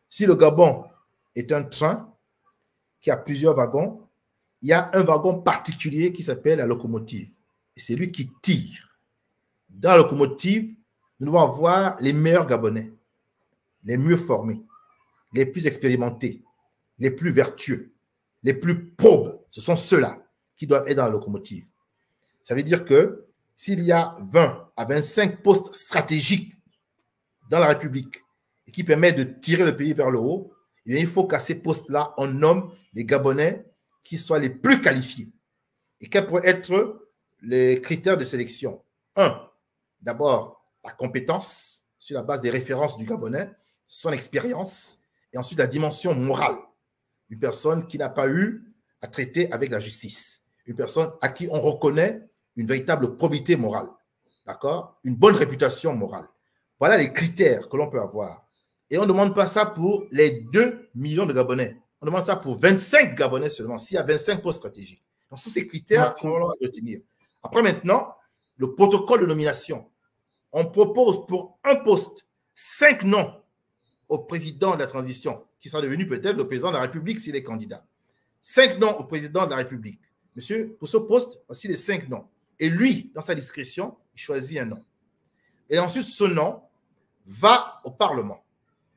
si le Gabon est un train qui a plusieurs wagons, il y a un wagon particulier qui s'appelle la locomotive. Et c'est lui qui tire. Dans la locomotive, nous devons avoir les meilleurs Gabonais, les mieux formés, les plus expérimentés, les plus vertueux, les plus probes. Ce sont ceux-là qui doivent être dans la locomotive. Ça veut dire que s'il y a 20 à 25 postes stratégiques dans la République et qui permettent de tirer le pays vers le haut, eh bien, il faut qu'à ces postes-là, on nomme des Gabonais qui soient les plus qualifiés. Et quels pourraient être les critères de sélection? Un, d'abord, la compétence sur la base des références du Gabonais, son expérience, et ensuite la dimension morale. Une personne qui n'a pas eu à traiter avec la justice. Une personne à qui on reconnaît une véritable probité morale. D'accord? Une bonne réputation morale. Voilà les critères que l'on peut avoir. Et on ne demande pas ça pour les 2 millions de Gabonais. On demande ça pour 25 Gabonais seulement, s'il y a 25 postes stratégiques. Donc, ce sont ces critères qu'on va retenir. Après, maintenant, le protocole de nomination. On propose pour un poste 5 noms au président de la transition, qui sera devenu peut-être le président de la République s'il est candidat. 5 noms au président de la République. Monsieur, pour ce poste, voici les 5 noms. Et lui, dans sa discrétion, il choisit un nom. Et ensuite, ce nom va au Parlement,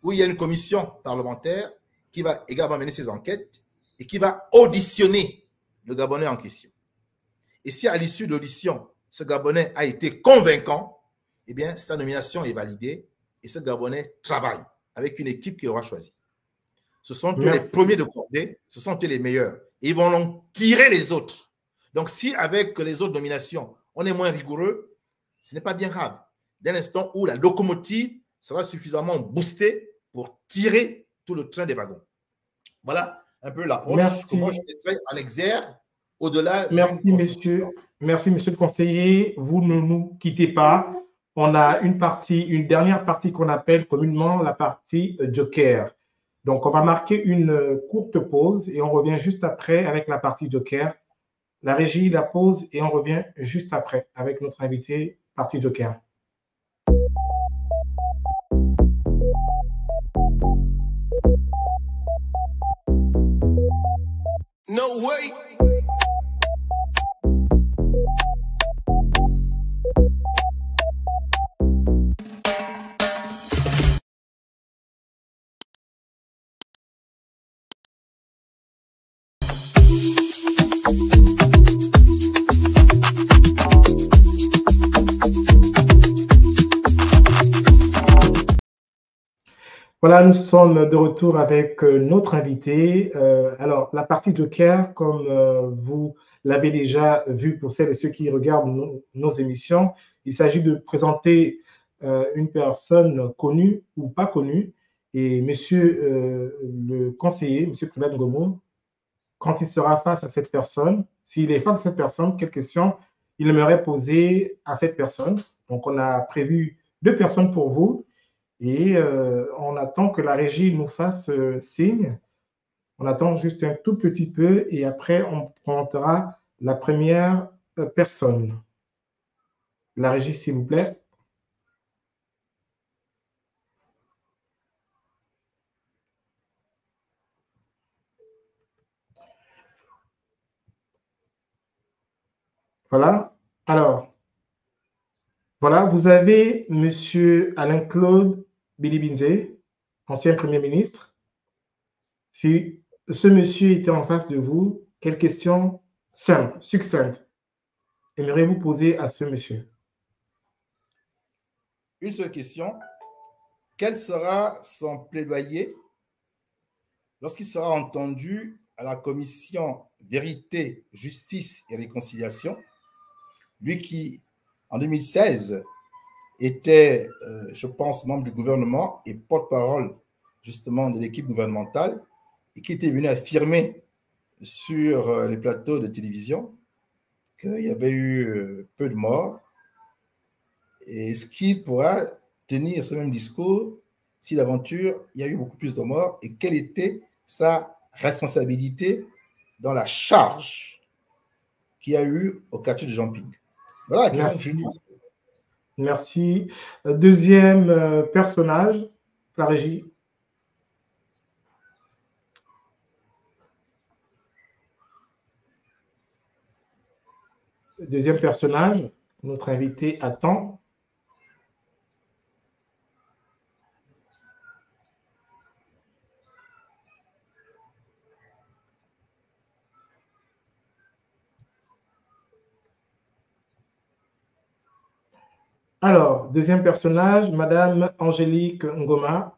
où il y a une commission parlementaire qui va également mener ses enquêtes et qui va auditionner le Gabonais en question. Et si à l'issue de l'audition, ce Gabonais a été convaincant, eh bien, sa nomination est validée et ce Gabonais travaille avec une équipe qu'il aura choisie. Ce sont eux les premiers de cordée, ce sont eux les meilleurs. Et ils vont donc tirer les autres. Donc, si avec les autres nominations, on est moins rigoureux, ce n'est pas bien grave. Dès l'instant où la locomotive sera suffisamment boostée pour tirer tout le train des wagons. Voilà un peu l'approche que moi je mettrai en exergue au-delà. Merci, monsieur. Merci, monsieur le conseiller. Vous ne nous quittez pas. On a une dernière partie qu'on appelle communément la partie Joker. Donc, on va marquer une courte pause et on revient juste après avec la partie Joker. La régie, la pause et on revient juste après avec notre invité, partie Joker. No way. Voilà, nous sommes de retour avec notre invité. Alors, la partie Joker, comme vous l'avez déjà vu pour celles et ceux qui regardent nos émissions, il s'agit de présenter une personne connue ou pas connue. Et monsieur le conseiller, monsieur Prédat Ngomo, quand il sera face à cette personne, s'il est face à cette personne, quelle question il aimerait poser à cette personne? Donc, on a prévu 2 personnes pour vous. Et on attend que la régie nous fasse signe. On attend juste un tout petit peu et après, on présentera la première personne. La régie, s'il vous plaît. Voilà. Alors, voilà, vous avez M. Alain-Claude Bilibinze, ancien Premier ministre. Si ce monsieur était en face de vous, quelle question simple, succincte, aimeriez-vous poser à ce monsieur? Une seule question. Quel sera son plaidoyer lorsqu'il sera entendu à la commission Vérité, Justice et Réconciliation. Lui qui, en 2016, était, je pense, membre du gouvernement et porte-parole justement de l'équipe gouvernementale et qui était venu affirmer sur les plateaux de télévision qu'il y avait eu peu de morts. Et est-ce qu'il pourra tenir ce même discours si d'aventure il y a eu beaucoup plus de morts et quelle était sa responsabilité dans la charge qu'il y a eu au quartier de Jean-Ping? Voilà la question que je lui pose. Merci. Deuxième personnage, la régie. Deuxième personnage, notre invité attend. Alors, deuxième personnage, Madame Angélique Ngoma,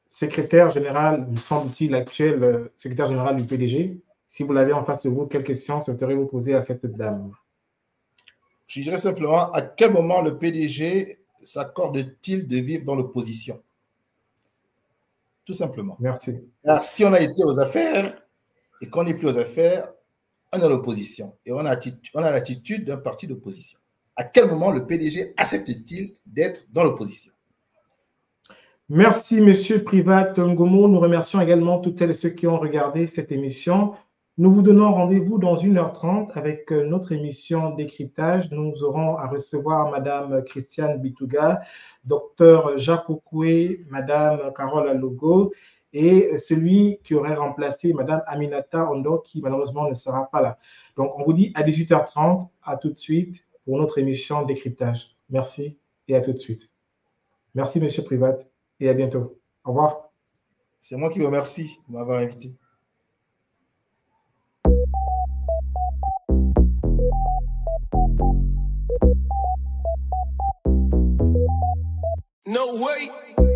secrétaire générale, me semble-t-il, actuelle secrétaire générale du PDG. Si vous l'avez en face de vous, quelles questions souhaiteriez-vous poser à cette dame? Je dirais simplement, à quel moment le PDG s'accorde-t-il de vivre dans l'opposition? Tout simplement. Merci. Alors, si on a été aux affaires et qu'on n'est plus aux affaires, on est à l'opposition et on a l'attitude d'un parti d'opposition. À quel moment le PDG accepte-t-il d'être dans l'opposition? Merci, Monsieur Privat Ngomo. Nous remercions également toutes celles et ceux qui ont regardé cette émission. Nous vous donnons rendez-vous dans 1h30 avec notre émission décryptage. Nous aurons à recevoir Madame Christiane Bitouga, Docteur Jacques Okoué, Madame Carole Alogo et celui qui aurait remplacé Madame Aminata Ondo qui malheureusement ne sera pas là. Donc, on vous dit à 18h30. À tout de suite pour notre émission décryptage. Merci et à tout de suite. Merci, Monsieur Privat, et à bientôt. Au revoir. C'est moi qui vous remercie de m'avoir invité. No way.